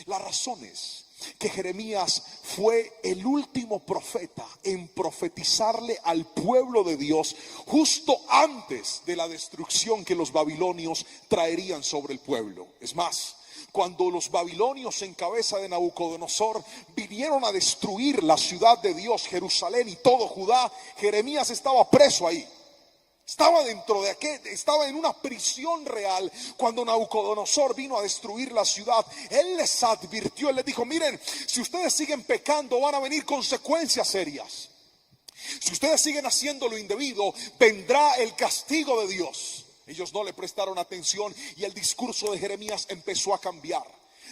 La razón es que Jeremías fue el último profeta en profetizarle al pueblo de Dios justo antes de la destrucción que los babilonios traerían sobre el pueblo. Es más, cuando los babilonios en cabeza de Nabucodonosor vinieron a destruir la ciudad de Dios, Jerusalén y todo Judá, Jeremías estaba preso ahí. Estaba en una prisión real cuando Nabucodonosor vino a destruir la ciudad. Él les advirtió, él les dijo: miren, si ustedes siguen pecando van a venir consecuencias serias. Si ustedes siguen haciendo lo indebido, vendrá el castigo de Dios. Ellos no le prestaron atención y el discurso de Jeremías empezó a cambiar.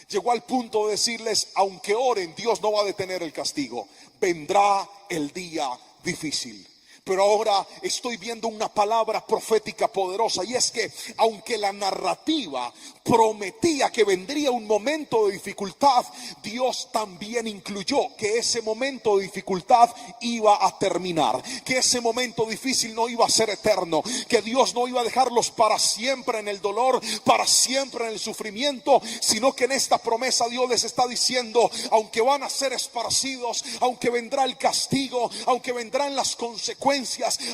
Llegó al punto de decirles, aunque oren, Dios no va a detener el castigo. Vendrá el día difícil. Pero ahora estoy viendo una palabra profética poderosa, y es que aunque la narrativa prometía que vendría un momento de dificultad, Dios también incluyó que ese momento de dificultad iba a terminar, que ese momento difícil no iba a ser eterno, que Dios no iba a dejarlos para siempre en el dolor, para siempre en el sufrimiento, sino que en esta promesa Dios les está diciendo, aunque van a ser esparcidos, aunque vendrá el castigo, aunque vendrán las consecuencias,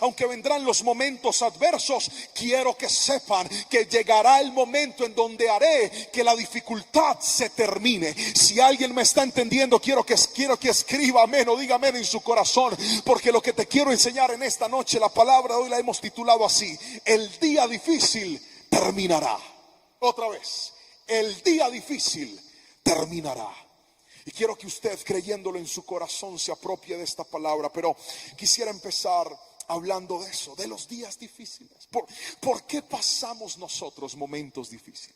aunque vendrán los momentos adversos, quiero que sepan que llegará el momento en donde haré que la dificultad se termine. Si alguien me está entendiendo, quiero que escriba amén o diga amén en su corazón, porque lo que te quiero enseñar en esta noche, la palabra de hoy la hemos titulado así: el día difícil terminará. Otra vez, el día difícil terminará. Y quiero que usted, creyéndolo en su corazón, se apropie de esta palabra. Pero quisiera empezar hablando de eso, de los días difíciles. ¿Por qué pasamos nosotros momentos difíciles?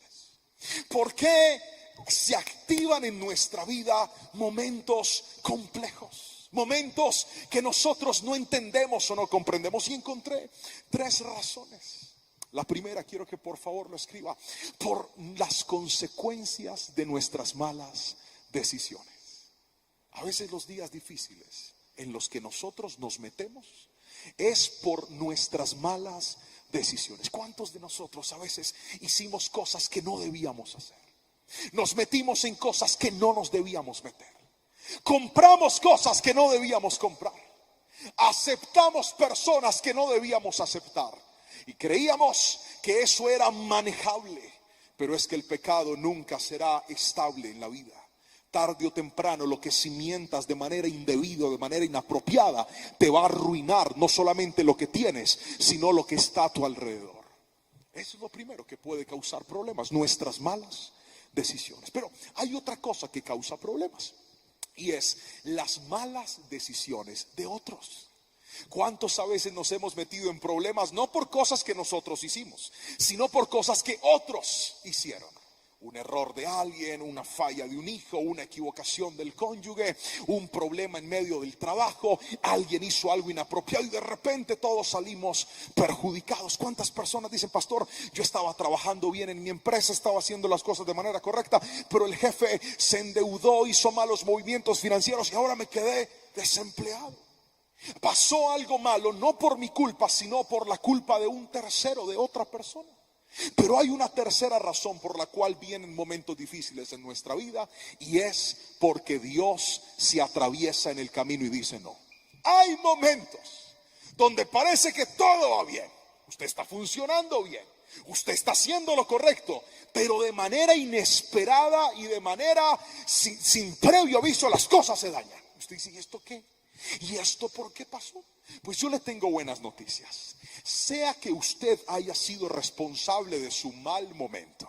¿Por qué se activan en nuestra vida momentos complejos? Momentos que nosotros no entendemos o no comprendemos. Y encontré 3 razones. La primera, quiero que por favor lo escriba: por las consecuencias de nuestras malas decisiones. A veces los días difíciles en los que nosotros nos metemos es por nuestras malas decisiones. ¿Cuántos de nosotros a veces hicimos cosas que no debíamos hacer? Nos metimos en cosas que no nos debíamos meter. Compramos cosas que no debíamos comprar. Aceptamos personas que no debíamos aceptar. Y creíamos que eso era manejable. Pero es que el pecado nunca será estable en la vida. Tarde o temprano, lo que cimientas de manera indebida, de manera inapropiada, te va a arruinar no solamente lo que tienes, sino lo que está a tu alrededor. Eso es lo primero que puede causar problemas, nuestras malas decisiones. Pero hay otra cosa que causa problemas, y es las malas decisiones de otros. ¿Cuántos a veces nos hemos metido en problemas no por cosas que nosotros hicimos, sino por cosas que otros hicieron? Un error de alguien, una falla de un hijo, una equivocación del cónyuge, un problema en medio del trabajo, alguien hizo algo inapropiado y de repente todos salimos perjudicados. ¿Cuántas personas dicen: pastor, yo estaba trabajando bien en mi empresa, estaba haciendo las cosas de manera correcta, pero el jefe se endeudó, hizo malos movimientos financieros y ahora me quedé desempleado? Pasó algo malo, no por mi culpa, sino por la culpa de un tercero, de otra persona. Pero hay una tercera razón por la cual vienen momentos difíciles en nuestra vida, y es porque Dios se atraviesa en el camino y dice no. Hay momentos donde parece que todo va bien, usted está funcionando bien, usted está haciendo lo correcto, pero de manera inesperada y de manera sin previo aviso las cosas se dañan. Usted dice: ¿y esto qué? ¿Y esto por qué pasó? Pues yo le tengo buenas noticias. Sea que usted haya sido responsable de su mal momento,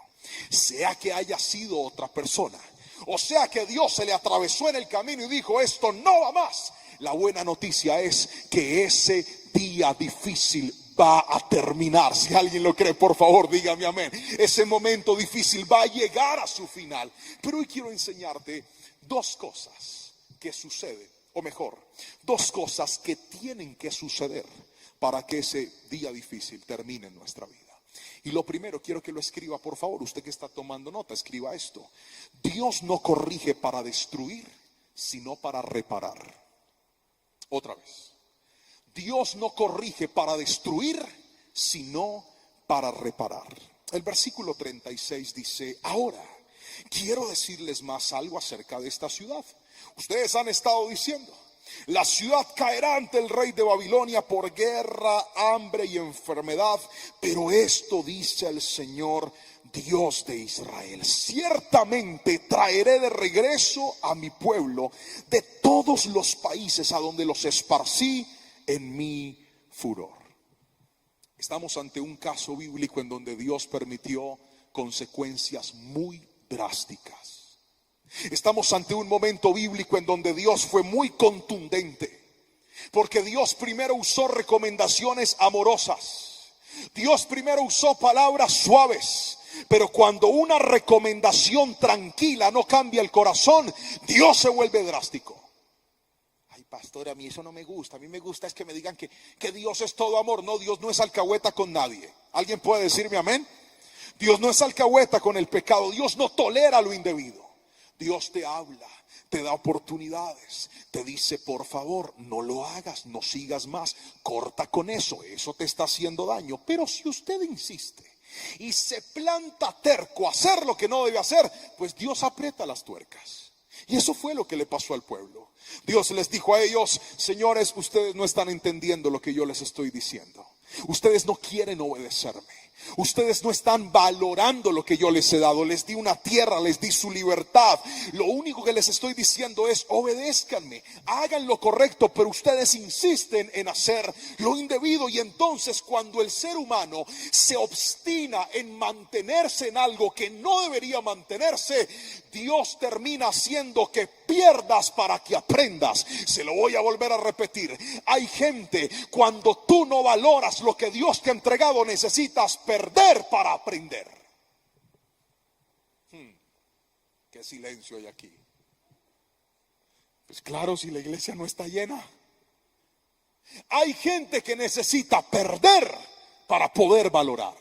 sea que haya sido otra persona, o sea que Dios se le atravesó en el camino y dijo: esto no va más. La buena noticia es que ese día difícil va a terminar. Si alguien lo cree, por favor, dígame amén. Ese momento difícil va a llegar a su final. Pero hoy quiero enseñarte 2 cosas que suceden, o mejor, 2 cosas que tienen que suceder para que ese día difícil termine en nuestra vida. Y lo primero, quiero que lo escriba, por favor. Usted que está tomando nota, escriba esto: Dios no corrige para destruir, sino para reparar. Otra vez: Dios no corrige para destruir, sino para reparar. El versículo 36 dice: ahora quiero decirles más algo acerca de esta ciudad. Ustedes han estado diciendo: la ciudad caerá ante el rey de Babilonia por guerra, hambre y enfermedad. Pero esto dice el Señor, Dios de Israel: ciertamente traeré de regreso a mi pueblo de todos los países a donde los esparcí en mi furor. Estamos ante un caso bíblico en donde Dios permitió consecuencias muy drásticas. Estamos ante un momento bíblico en donde Dios fue muy contundente, porque Dios primero usó recomendaciones amorosas. Dios primero usó palabras suaves, pero cuando una recomendación tranquila no cambia el corazón, Dios se vuelve drástico. Ay, pastor, a mí eso no me gusta. A mí me gusta es que me digan que Dios es todo amor. No, Dios no es alcahueta con nadie. ¿Alguien puede decirme amén? Dios no es alcahueta con el pecado. Dios no tolera lo indebido. Dios te habla, te da oportunidades, te dice por favor no lo hagas, no sigas más, corta con eso, eso te está haciendo daño. Pero si usted insiste y se planta terco a hacer lo que no debe hacer, pues Dios aprieta las tuercas. Y eso fue lo que le pasó al pueblo. Dios les dijo a ellos: señores, ustedes no están entendiendo lo que yo les estoy diciendo. Ustedes no quieren obedecerme. Ustedes no están valorando lo que yo les he dado. Les di una tierra, les di su libertad. Lo único que les estoy diciendo es: obedézcanme, hagan lo correcto, pero ustedes insisten en hacer lo indebido. Y entonces, cuando el ser humano se obstina en mantenerse en algo que no debería mantenerse, Dios termina haciendo que pierdas para que aprendas. Se lo voy a volver a repetir. Hay gente, cuando tú no valoras lo que Dios te ha entregado, necesitas perder para aprender. Qué silencio hay aquí. Pues claro, si la iglesia no está llena. Hay gente que necesita perder para poder valorar.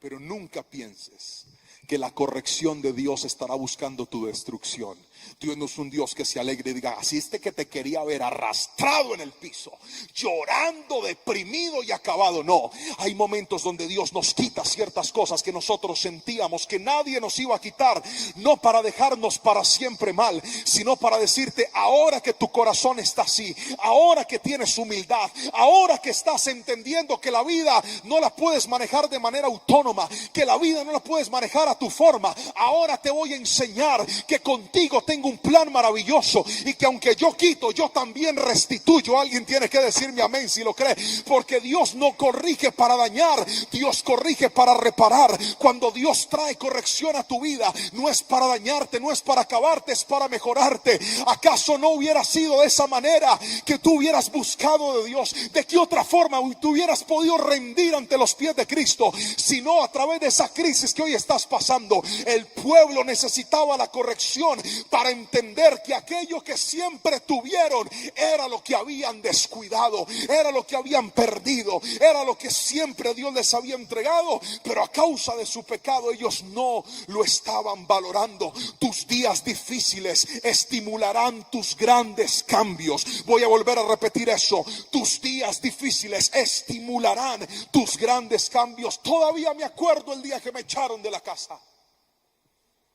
Pero nunca pienses que la corrección de Dios estará buscando tu destrucción. Dios no es un Dios que se alegre y diga: así es que te quería ver arrastrado en el piso, llorando, deprimido y acabado. No, hay momentos donde Dios nos quita ciertas cosas que nosotros sentíamos que nadie nos iba a quitar, no para dejarnos para siempre mal, sino para decirte: ahora que tu corazón está así, ahora que tienes humildad, ahora que estás entendiendo que la vida no la puedes manejar de manera autónoma, que la vida no la puedes manejar a tu forma, ahora te voy a enseñar que contigo tengo un plan maravilloso y que aunque yo quito, yo también restituyo. Alguien tiene que decirme amén si lo cree, porque Dios no corrige para dañar, Dios corrige para reparar. Cuando Dios trae corrección a tu vida, no es para dañarte, no es para acabarte, es para mejorarte. ¿Acaso no hubiera sido de esa manera que tú hubieras buscado de Dios? ¿De qué otra forma tú hubieras podido rendir ante los pies de Cristo? Sino a través de esa crisis que hoy estás pasando. El pueblo necesitaba la corrección para entender que aquello que siempre tuvieron era lo que habían descuidado, era lo que habían perdido, era lo que siempre Dios les había entregado, pero a causa de su pecado ellos no lo estaban valorando. Tus días difíciles estimularán tus grandes cambios. Voy a volver a repetir eso: tus días difíciles estimularán tus grandes cambios. Todavía me acuerdo el día que me echaron de la casa.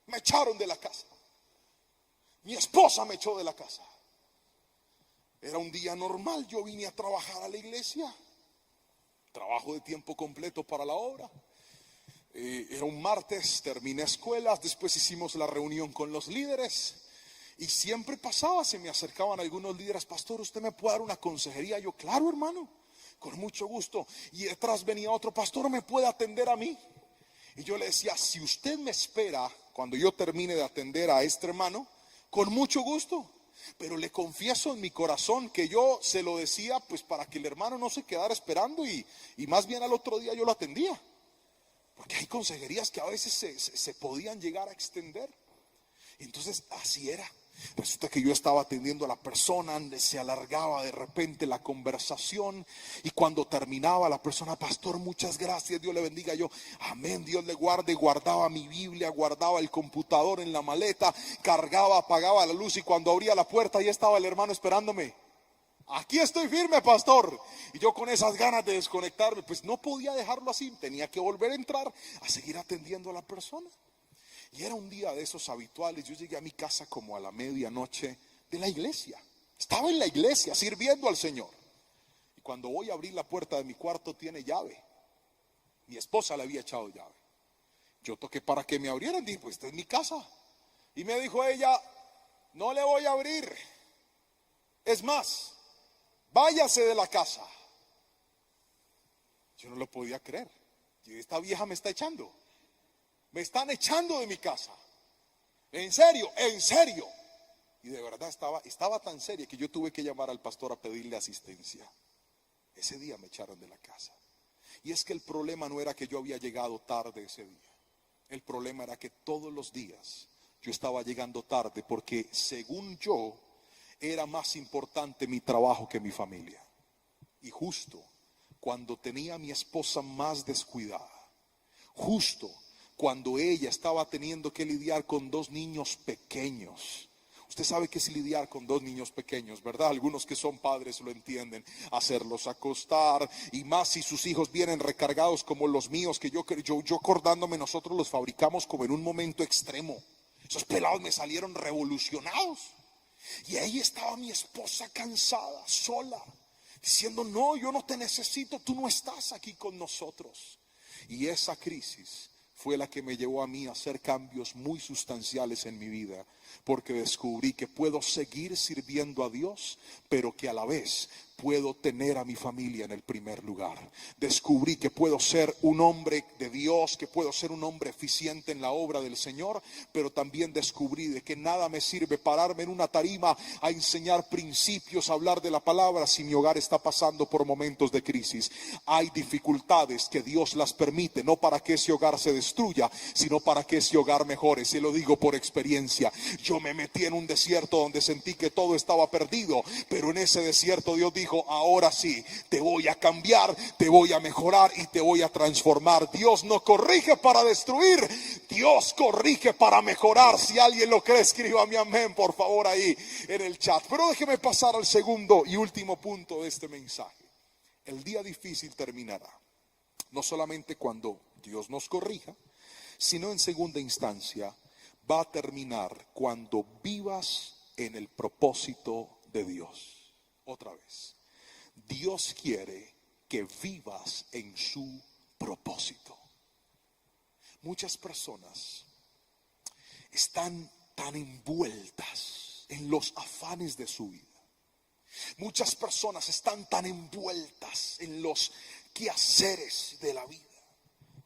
Me echaron de la casa. Mi esposa me echó de la casa. Era un día normal, yo vine a trabajar a la iglesia, trabajo de tiempo completo para la obra. Era un martes, terminé escuelas, después hicimos la reunión con los líderes y siempre pasaba, se me acercaban algunos líderes: pastor, ¿usted me puede dar una consejería? Yo: claro, hermano, con mucho gusto. Y detrás venía otro: pastor, ¿me puede atender a mí? Y yo le decía: si usted me espera cuando yo termine de atender a este hermano, con mucho gusto. Pero le confieso en mi corazón que yo se lo decía pues para que el hermano no se quedara esperando y más bien al otro día yo lo atendía. Porque hay consejerías que a veces se podían llegar a extender. Entonces así era. Resulta que yo estaba atendiendo a la persona, se alargaba de repente la conversación y cuando terminaba la persona: pastor, muchas gracias, Dios le bendiga. Yo: amén, Dios le guarde. Guardaba mi Biblia, guardaba el computador en la maleta, cargaba, apagaba la luz y cuando abría la puerta ya estaba el hermano esperándome. Aquí estoy firme, pastor. Y yo con esas ganas de desconectarme, pues no podía dejarlo así, tenía que volver a entrar a seguir atendiendo a la persona. Y era un día de esos habituales. Yo llegué a mi casa como a la medianoche de la iglesia. Estaba en la iglesia sirviendo al Señor. Y cuando voy a abrir la puerta de mi cuarto tiene llave. Mi esposa le había echado llave. Yo toqué para que me abrieran. Dije: pues esta es mi casa. Y me dijo ella: no le voy a abrir. Es más, váyase de la casa. Yo no lo podía creer. Y esta vieja me está echando. Me están echando de mi casa. En serio, en serio. Y de verdad estaba tan seria que yo tuve que llamar al pastor a pedirle asistencia. Ese día me echaron de la casa. Y es que el problema no era que yo había llegado tarde ese día. El problema era que todos los días yo estaba llegando tarde porque según yo era más importante mi trabajo que mi familia. Y justo cuando tenía a mi esposa más descuidada, justo cuando ella estaba teniendo que lidiar con 2 niños pequeños. Usted sabe qué es lidiar con 2 niños pequeños, ¿verdad? Algunos que son padres lo entienden. Hacerlos acostar, y más si sus hijos vienen recargados como los míos, que yo acordándome, nosotros los fabricamos como en un momento extremo. Esos pelados me salieron revolucionados. Y ahí estaba mi esposa cansada, sola, diciendo: no, yo no te necesito, tú no estás aquí con nosotros. Y esa crisis fue la que me llevó a mí a hacer cambios muy sustanciales en mi vida, porque descubrí que puedo seguir sirviendo a Dios, pero que a la vez puedo tener a mi familia en el primer lugar. Descubrí que puedo ser un hombre de Dios, que puedo ser un hombre eficiente en la obra del Señor, pero también descubrí de que nada me sirve pararme en una tarima a enseñar principios, a hablar de la palabra, si mi hogar está pasando por momentos de crisis. Hay dificultades que Dios las permite, no para que ese hogar se destruya, sino para que ese hogar mejore. Se lo digo por experiencia. Yo me metí en un desierto donde sentí que todo estaba perdido, pero en ese desierto Dios dijo: ahora sí, te voy a cambiar, te voy a mejorar y te voy a transformar. Dios no corrige para destruir, Dios corrige para mejorar. Si alguien lo cree, escríbame amén, por favor, ahí en el chat. Pero déjeme pasar al segundo y último punto de este mensaje. El día difícil terminará, no solamente cuando Dios nos corrija, sino en segunda instancia va a terminar cuando vivas en el propósito de Dios. Otra vez, Dios quiere que vivas en su propósito. Muchas personas están tan envueltas en los afanes de su vida. Muchas personas están tan envueltas en los quehaceres de la vida,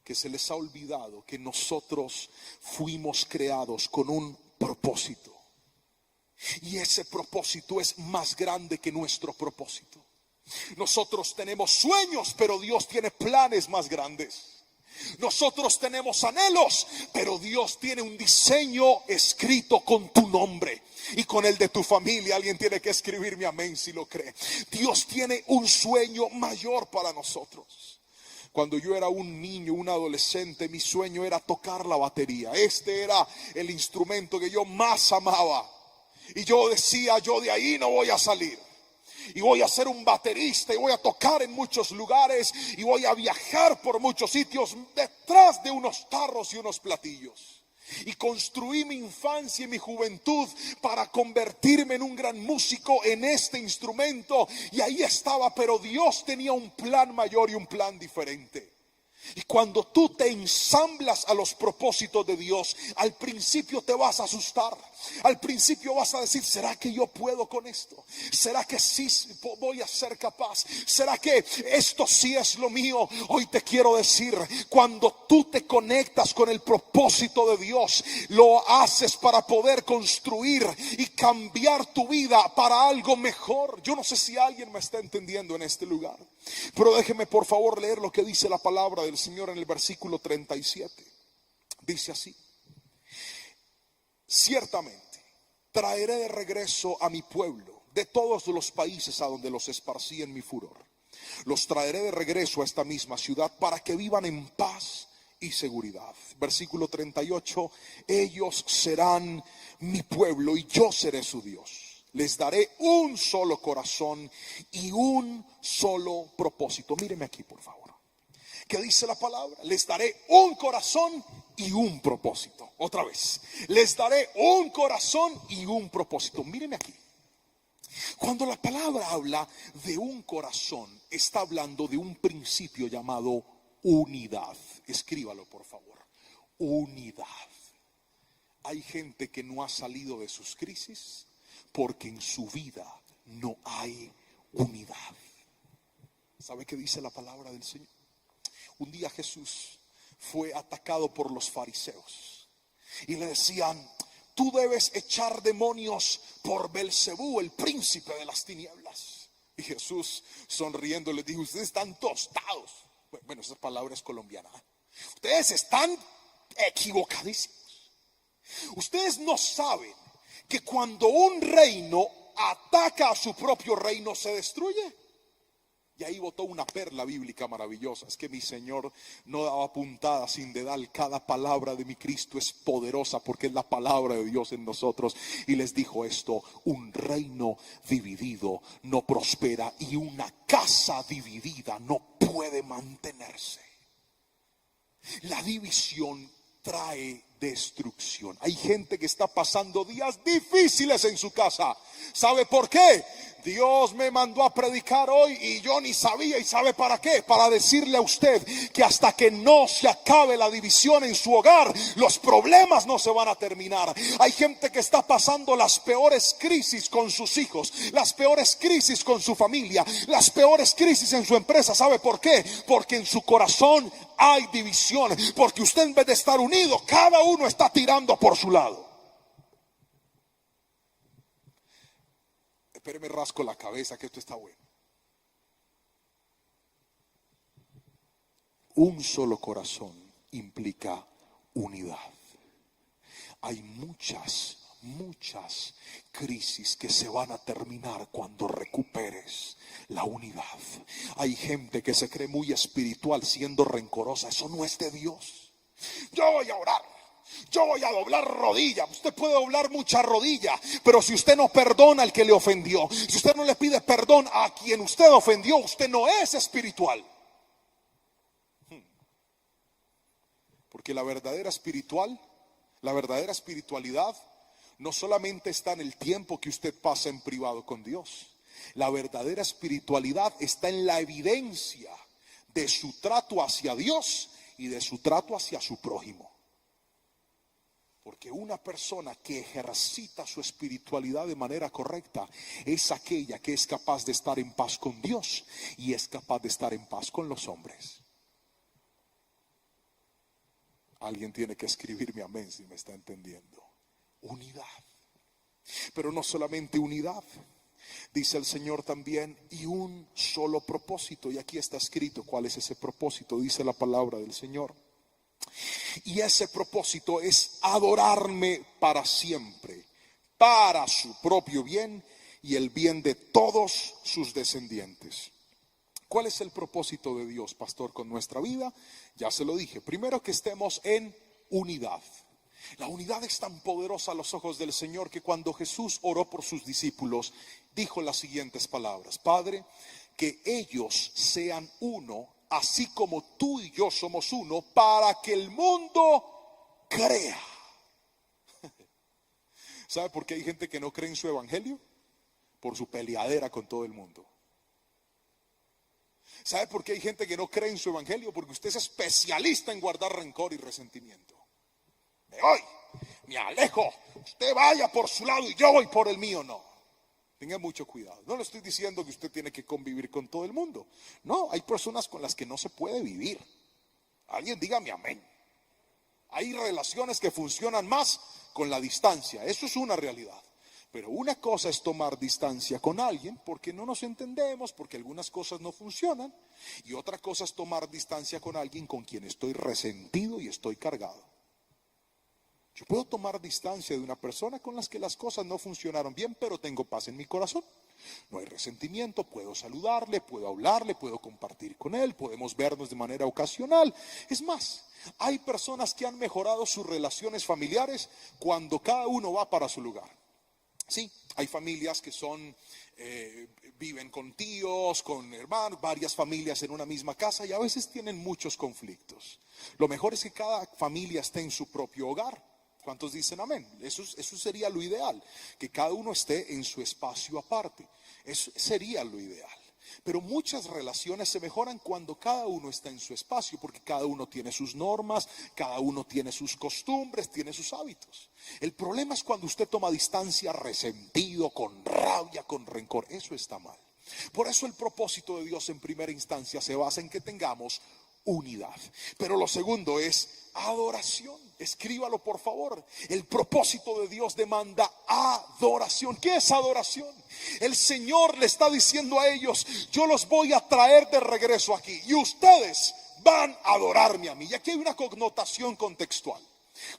que se les ha olvidado que nosotros fuimos creados con un propósito. Y ese propósito es más grande que nuestro propósito. Nosotros tenemos sueños, pero Dios tiene planes más grandes. Nosotros tenemos anhelos, pero Dios tiene un diseño escrito con tu nombre y con el de tu familia. Alguien tiene que escribirme amén si lo cree. Dios tiene un sueño mayor para nosotros. Cuando yo era un niño, un adolescente, mi sueño era tocar la batería. Este era el instrumento que yo más amaba. Y yo decía: yo de ahí no voy a salir. Y voy a ser un baterista, y voy a tocar en muchos lugares, y voy a viajar por muchos sitios detrás de unos tarros y unos platillos. Y construí mi infancia y mi juventud para convertirme en un gran músico en este instrumento. Y ahí estaba, pero Dios tenía un plan mayor y un plan diferente. Y cuando tú te ensamblas a los propósitos de Dios, al principio te vas a asustar. Al principio vas a decir: ¿será que yo puedo con esto? ¿Será que sí voy a ser capaz? ¿Será que esto sí es lo mío? Hoy te quiero decir, cuando tú te conectas con el propósito de Dios, lo haces para poder construir y cambiar tu vida para algo mejor. Yo no sé si alguien me está entendiendo en este lugar, pero déjeme por favor leer lo que dice la palabra del Señor en el versículo 37. Dice así: ciertamente traeré de regreso a mi pueblo de todos los países a donde los esparcí en mi furor. Los traeré de regreso a esta misma ciudad para que vivan en paz y seguridad. Versículo 38: ellos serán mi pueblo y yo seré su Dios. Les daré un solo corazón y un solo propósito. Míreme aquí por favor. ¿Qué dice la palabra? Les daré un corazón y un propósito. Otra vez, les daré un corazón y un propósito. Míreme aquí. Cuando la palabra habla de un corazón, está hablando de un principio llamado unidad. Escríbalo por favor. Unidad. Hay gente que no ha salido de sus crisis porque en su vida no hay unidad. ¿Sabe qué dice la palabra del Señor? Un día Jesús fue atacado por los fariseos y le decían: tú debes echar demonios por Belcebú, el príncipe de las tinieblas. Y Jesús, sonriendo, les dijo: ustedes están tostados. Bueno, esa palabra es colombiana. Ustedes están equivocadísimos. Ustedes no saben que cuando un reino ataca a su propio reino se destruye. Y ahí botó una perla bíblica maravillosa. Es que mi Señor no daba puntada sin dedal. Cada palabra de mi Cristo es poderosa porque es la palabra de Dios en nosotros. Y les dijo esto: un reino dividido no prospera y una casa dividida no puede mantenerse. La división trae destrucción. Hay gente que está pasando días difíciles en su casa. ¿Sabe por qué? Dios me mandó a predicar hoy y yo ni sabía. ¿Y sabe para qué? Para decirle a usted que hasta que no se acabe la división en su hogar, los problemas no se van a terminar. Hay gente que está pasando las peores crisis con sus hijos, las peores crisis con su familia, las peores crisis en su empresa. ¿Sabe por qué? Porque en su corazón hay división. Porque usted, en vez de estar unido, cada uno está tirando por su lado. Espéreme, rasco la cabeza que esto está bueno. Un solo corazón implica unidad. Hay muchas crisis que se van a terminar cuando recuperes la unidad. Hay gente que se cree muy espiritual siendo rencorosa. Eso no es de Dios. Yo voy a orar, yo voy a doblar rodilla. Usted puede doblar mucha rodilla, pero si usted no perdona al que le ofendió, si usted no le pide perdón a quien usted ofendió, usted no es espiritual. Porque la verdadera espiritualidad no solamente está en el tiempo que usted pasa en privado con Dios. La verdadera espiritualidad está en la evidencia de su trato hacia Dios y de su trato hacia su prójimo. Porque una persona que ejercita su espiritualidad de manera correcta es aquella que es capaz de estar en paz con Dios y es capaz de estar en paz con los hombres. Alguien tiene que escribirme amén si me está entendiendo. Unidad. Pero no solamente unidad. Dice el Señor también, y un solo propósito. Y aquí está escrito cuál es ese propósito. Dice la palabra del Señor. Y ese propósito es adorarme para siempre, para su propio bien y el bien de todos sus descendientes. ¿Cuál es el propósito de Dios, pastor, con nuestra vida? Ya se lo dije. Primero, que estemos en unidad. La unidad es tan poderosa a los ojos del Señor que cuando Jesús oró por sus discípulos, dijo las siguientes palabras: Padre, que ellos sean uno, así como tú y yo somos uno, para que el mundo crea. ¿Sabe por qué hay gente que no cree en su evangelio? Por su peleadera con todo el mundo. ¿Sabe por qué hay gente que no cree en su evangelio? Porque usted es especialista en guardar rencor y resentimiento. Me voy, me alejo, usted vaya por su lado y yo voy por el mío. No, tenga mucho cuidado. No le estoy diciendo que usted tiene que convivir con todo el mundo. No, hay personas con las que no se puede vivir. Alguien dígame amén. Hay relaciones que funcionan más con la distancia. Eso es una realidad. Pero una cosa es tomar distancia con alguien porque no nos entendemos, porque algunas cosas no funcionan. Y otra cosa es tomar distancia con alguien con quien estoy resentido y estoy cargado. Yo puedo tomar distancia de una persona con la que las cosas no funcionaron bien, pero tengo paz en mi corazón. No hay resentimiento, puedo saludarle, puedo hablarle, puedo compartir con él, podemos vernos de manera ocasional. Es más, hay personas que han mejorado sus relaciones familiares cuando cada uno va para su lugar. Sí, hay familias que viven con tíos, con hermanos, varias familias en una misma casa y a veces tienen muchos conflictos. Lo mejor es que cada familia esté en su propio hogar. ¿Cuántos dicen amén? Eso sería lo ideal, que cada uno esté en su espacio aparte. Eso sería lo ideal. Pero muchas relaciones se mejoran cuando cada uno está en su espacio, porque cada uno tiene sus normas, cada uno tiene sus costumbres, tiene sus hábitos. El problema es cuando usted toma distancia resentido, con rabia, con rencor. Eso está mal. Por eso el propósito de Dios en primera instancia se basa en que tengamos unidad. Pero lo segundo es adoración. Escríbalo, por favor. El propósito de Dios demanda adoración. ¿Qué es adoración? El Señor le está diciendo a ellos: yo los voy a traer de regreso aquí y ustedes van a adorarme a mí. Y aquí hay una connotación contextual.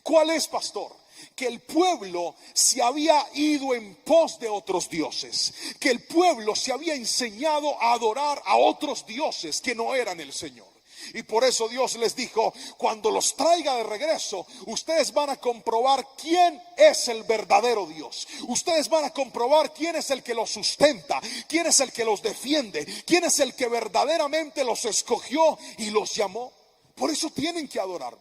¿Cuál es, pastor? Que el pueblo se había ido en pos de otros dioses, que el pueblo se había enseñado a adorar a otros dioses que no eran el Señor. Y por eso Dios les dijo: cuando los traiga de regreso, ustedes van a comprobar quién es el verdadero Dios. Ustedes van a comprobar quién es el que los sustenta, quién es el que los defiende, quién es el que verdaderamente los escogió y los llamó. Por eso tienen que adorarme.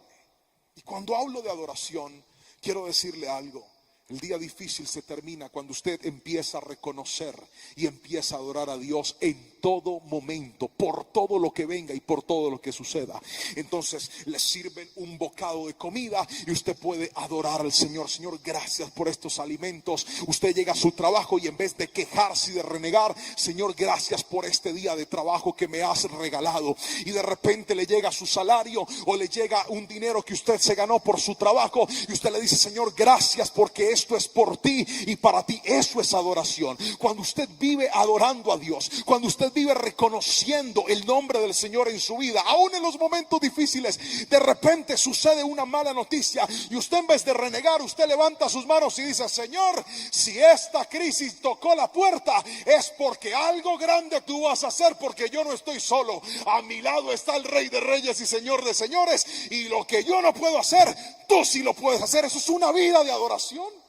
Y cuando hablo de adoración, quiero decirle algo. El día difícil se termina cuando usted empieza a reconocer y empieza a adorar a Dios en todo momento, por todo lo que venga y por todo lo que suceda. Entonces le sirven un bocado de comida y usted puede adorar al Señor. Señor, gracias por estos alimentos. Usted llega a su trabajo y en vez de quejarse y de renegar: Señor, gracias por este día de trabajo que me has regalado. Y de repente le llega su salario o le llega un dinero que usted se ganó por su trabajo y usted le dice: Señor, gracias porque esto es por ti y para ti. Eso es adoración. Cuando usted vive adorando a Dios, cuando usted vive reconociendo el nombre del Señor en su vida, aún en los momentos difíciles, de repente sucede una mala noticia y usted, en vez de renegar, usted levanta sus manos y dice: Señor, si esta crisis tocó la puerta, es porque algo grande tú vas a hacer, porque yo no estoy solo. A mi lado está el Rey de Reyes y Señor de Señores, y lo que yo no puedo hacer, tú sí lo puedes hacer. Eso es una vida de adoración.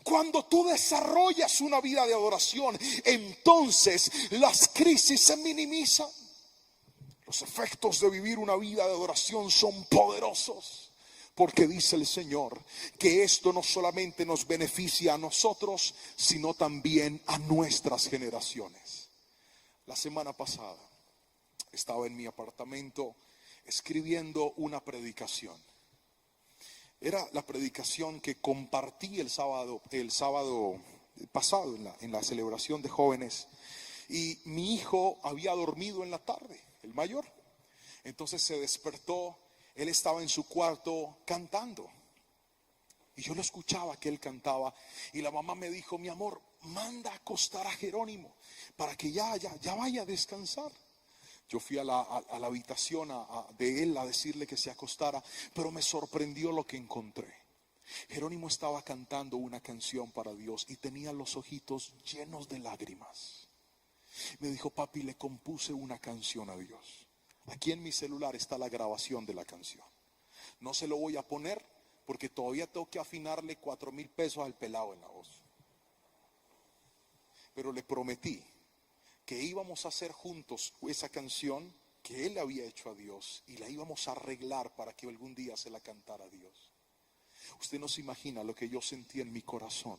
Cuando tú desarrollas una vida de adoración, entonces las crisis se minimizan. Los efectos de vivir una vida de adoración son poderosos, porque dice el Señor que esto no solamente nos beneficia a nosotros, sino también a nuestras generaciones. La semana pasada estaba en mi apartamento escribiendo una predicación. Era la predicación que compartí el sábado pasado en la celebración de jóvenes. Y mi hijo había dormido en la tarde, el mayor. Entonces se despertó, él estaba en su cuarto cantando. Y yo lo escuchaba que él cantaba. Y la mamá me dijo: mi amor, manda a acostar a Jerónimo para que ya vaya a descansar. Yo fui a la habitación de él a decirle que se acostara, pero me sorprendió lo que encontré. Jerónimo estaba cantando una canción para Dios y tenía los ojitos llenos de lágrimas. Me dijo: papi, le compuse una canción a Dios. Aquí en mi celular está la grabación de la canción. No se lo voy a poner porque todavía tengo que afinarle 4,000 pesos al pelado en la voz. Pero le prometí que íbamos a hacer juntos esa canción que él le había hecho a Dios y la íbamos a arreglar para que algún día se la cantara a Dios. Usted no se imagina lo que yo sentí en mi corazón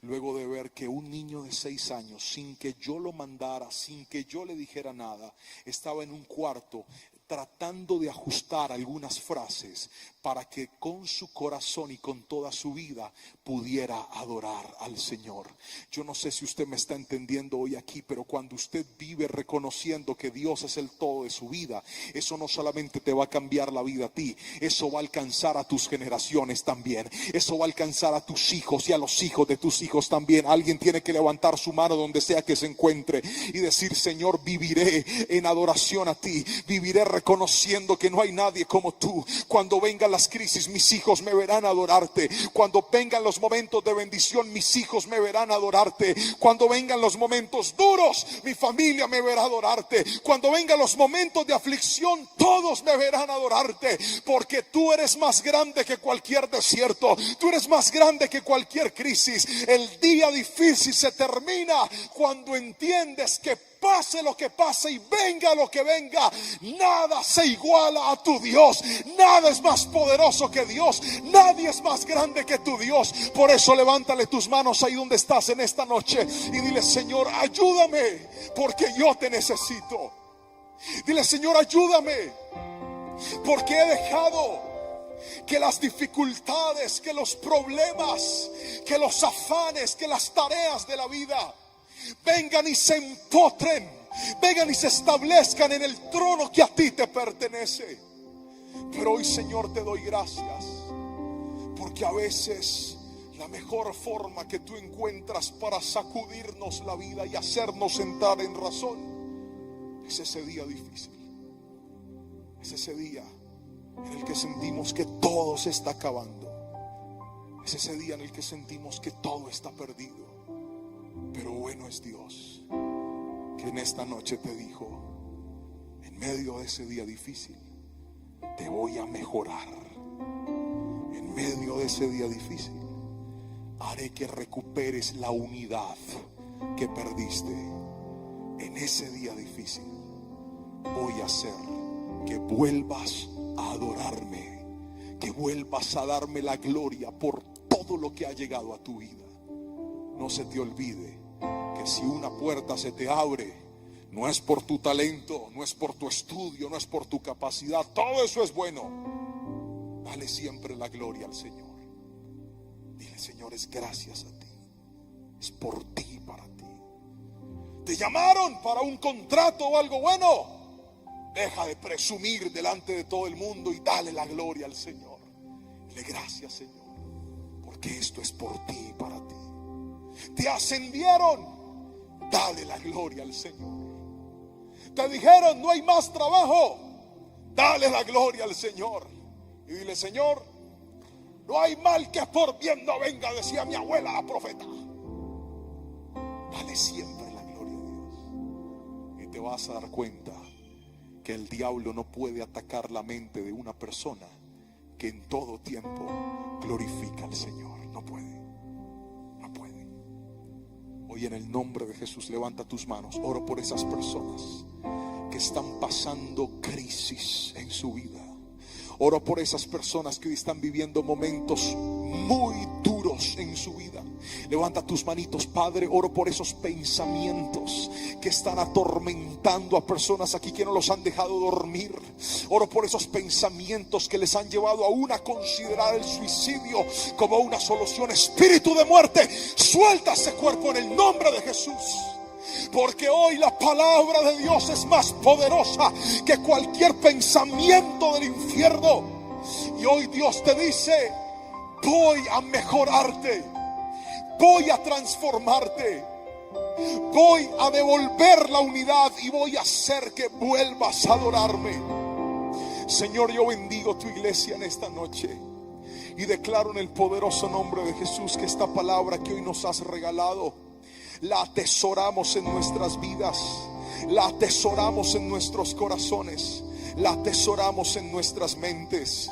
luego de ver que un niño de 6 años, sin que yo lo mandara, sin que yo le dijera nada, estaba en un cuarto tratando de ajustar algunas frases para que con su corazón y con toda su vida pudiera adorar al Señor. Yo no sé si usted me está entendiendo hoy aquí, pero cuando usted vive reconociendo que Dios es el todo de su vida, eso no solamente te va a cambiar la vida a ti, eso va a alcanzar a tus generaciones también. Eso va a alcanzar a tus hijos y a los hijos de tus hijos también. Alguien tiene que levantar su mano donde sea que se encuentre y decir: Señor, viviré en adoración a ti, viviré reconociendo que no hay nadie como tú. Cuando vengan las crisis, mis hijos me verán adorarte. Cuando vengan los momentos de bendición, mis hijos me verán adorarte. Cuando vengan los momentos duros, mi familia me verá adorarte. Cuando vengan los momentos de aflicción, todos me verán adorarte, porque tú eres más grande que cualquier desierto, tú eres más grande que cualquier crisis. El día difícil se termina cuando entiendes que pase lo que pase y venga lo que venga, nada se iguala a tu Dios. Nada es más poderoso que Dios. Nadie es más grande que tu Dios. Por eso levántale tus manos ahí donde estás en esta noche y dile: Señor, ayúdame, porque yo te necesito. Dile: Señor, ayúdame, porque he dejado que las dificultades, que los problemas, que los afanes, que las tareas de la vida vengan y se empotren, vengan y se establezcan en el trono que a ti te pertenece. Pero hoy, Señor, te doy gracias, porque a veces la mejor forma que tú encuentras para sacudirnos la vida y hacernos entrar en razón es ese día difícil. Es ese día en el que sentimos que todo se está acabando. Es ese día en el que sentimos que todo está perdido. Pero bueno es Dios, que en esta noche te dijo: en medio de ese día difícil, te voy a mejorar. En medio de ese día difícil, haré que recuperes la unidad que perdiste. En ese día difícil, voy a hacer que vuelvas a adorarme, que vuelvas a darme la gloria por todo lo que ha llegado a tu vida. No se te olvide que si una puerta se te abre, no es por tu talento, no es por tu estudio, no es por tu capacidad. Todo eso es bueno. Dale siempre la gloria al Señor. Dile: Señor, es gracias a ti, es por ti y para ti. Te llamaron para un contrato o algo bueno. Deja de presumir delante de todo el mundo y dale la gloria al Señor. Dile: gracias, Señor, porque esto es por ti y para ti. Te ascendieron, dale la gloria al Señor. Te dijeron: no hay más trabajo, dale la gloria al Señor. Y dile: Señor, no hay mal que por bien no venga, decía mi abuela la profeta. Dale siempre la gloria a Dios. Y te vas a dar cuenta que el diablo no puede atacar la mente de una persona que en todo tiempo glorifica al Señor. No puede, no puede. Hoy, en el nombre de Jesús, levanta tus manos. Oro por esas personas que están pasando crisis en su vida. Oro por esas personas que hoy están viviendo momentos muy duros en su vida. Levanta tus manitos, Padre. Oro por esos pensamientos que están atormentando a personas aquí que no los han dejado dormir. Oro por esos pensamientos que les han llevado aún a considerar el suicidio como una solución. Espíritu de muerte, suelta ese cuerpo en el nombre de Jesús. Porque hoy la palabra de Dios es más poderosa que cualquier pensamiento del infierno. Y hoy Dios te dice: voy a mejorarte, voy a transformarte, voy a devolver la unidad y voy a hacer que vuelvas a adorarme. Señor, yo bendigo tu iglesia en esta noche y declaro en el poderoso nombre de Jesús que esta palabra que hoy nos has regalado la atesoramos en nuestras vidas, la atesoramos en nuestros corazones, la atesoramos en nuestras mentes.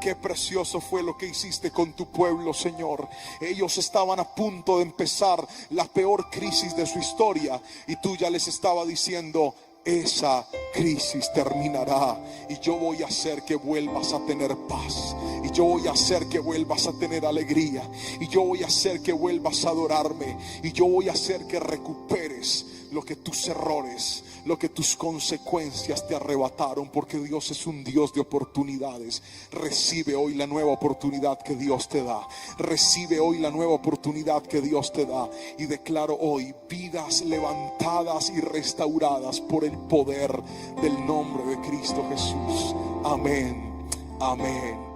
Qué precioso fue lo que hiciste con tu pueblo, Señor. Ellos estaban a punto de empezar la peor crisis de su historia y tú ya les estabas diciendo: esa crisis terminará y yo voy a hacer que vuelvas a tener paz, y yo voy a hacer que vuelvas a tener alegría, y yo voy a hacer que vuelvas a adorarme, y yo voy a hacer que recuperes lo que tus errores, lo que tus consecuencias te arrebataron, porque Dios es un Dios de oportunidades. Recibe hoy la nueva oportunidad que Dios te da. Recibe hoy la nueva oportunidad que Dios te da. Y declaro hoy vidas levantadas y restauradas por el poder del nombre de Cristo Jesús. Amén, amén.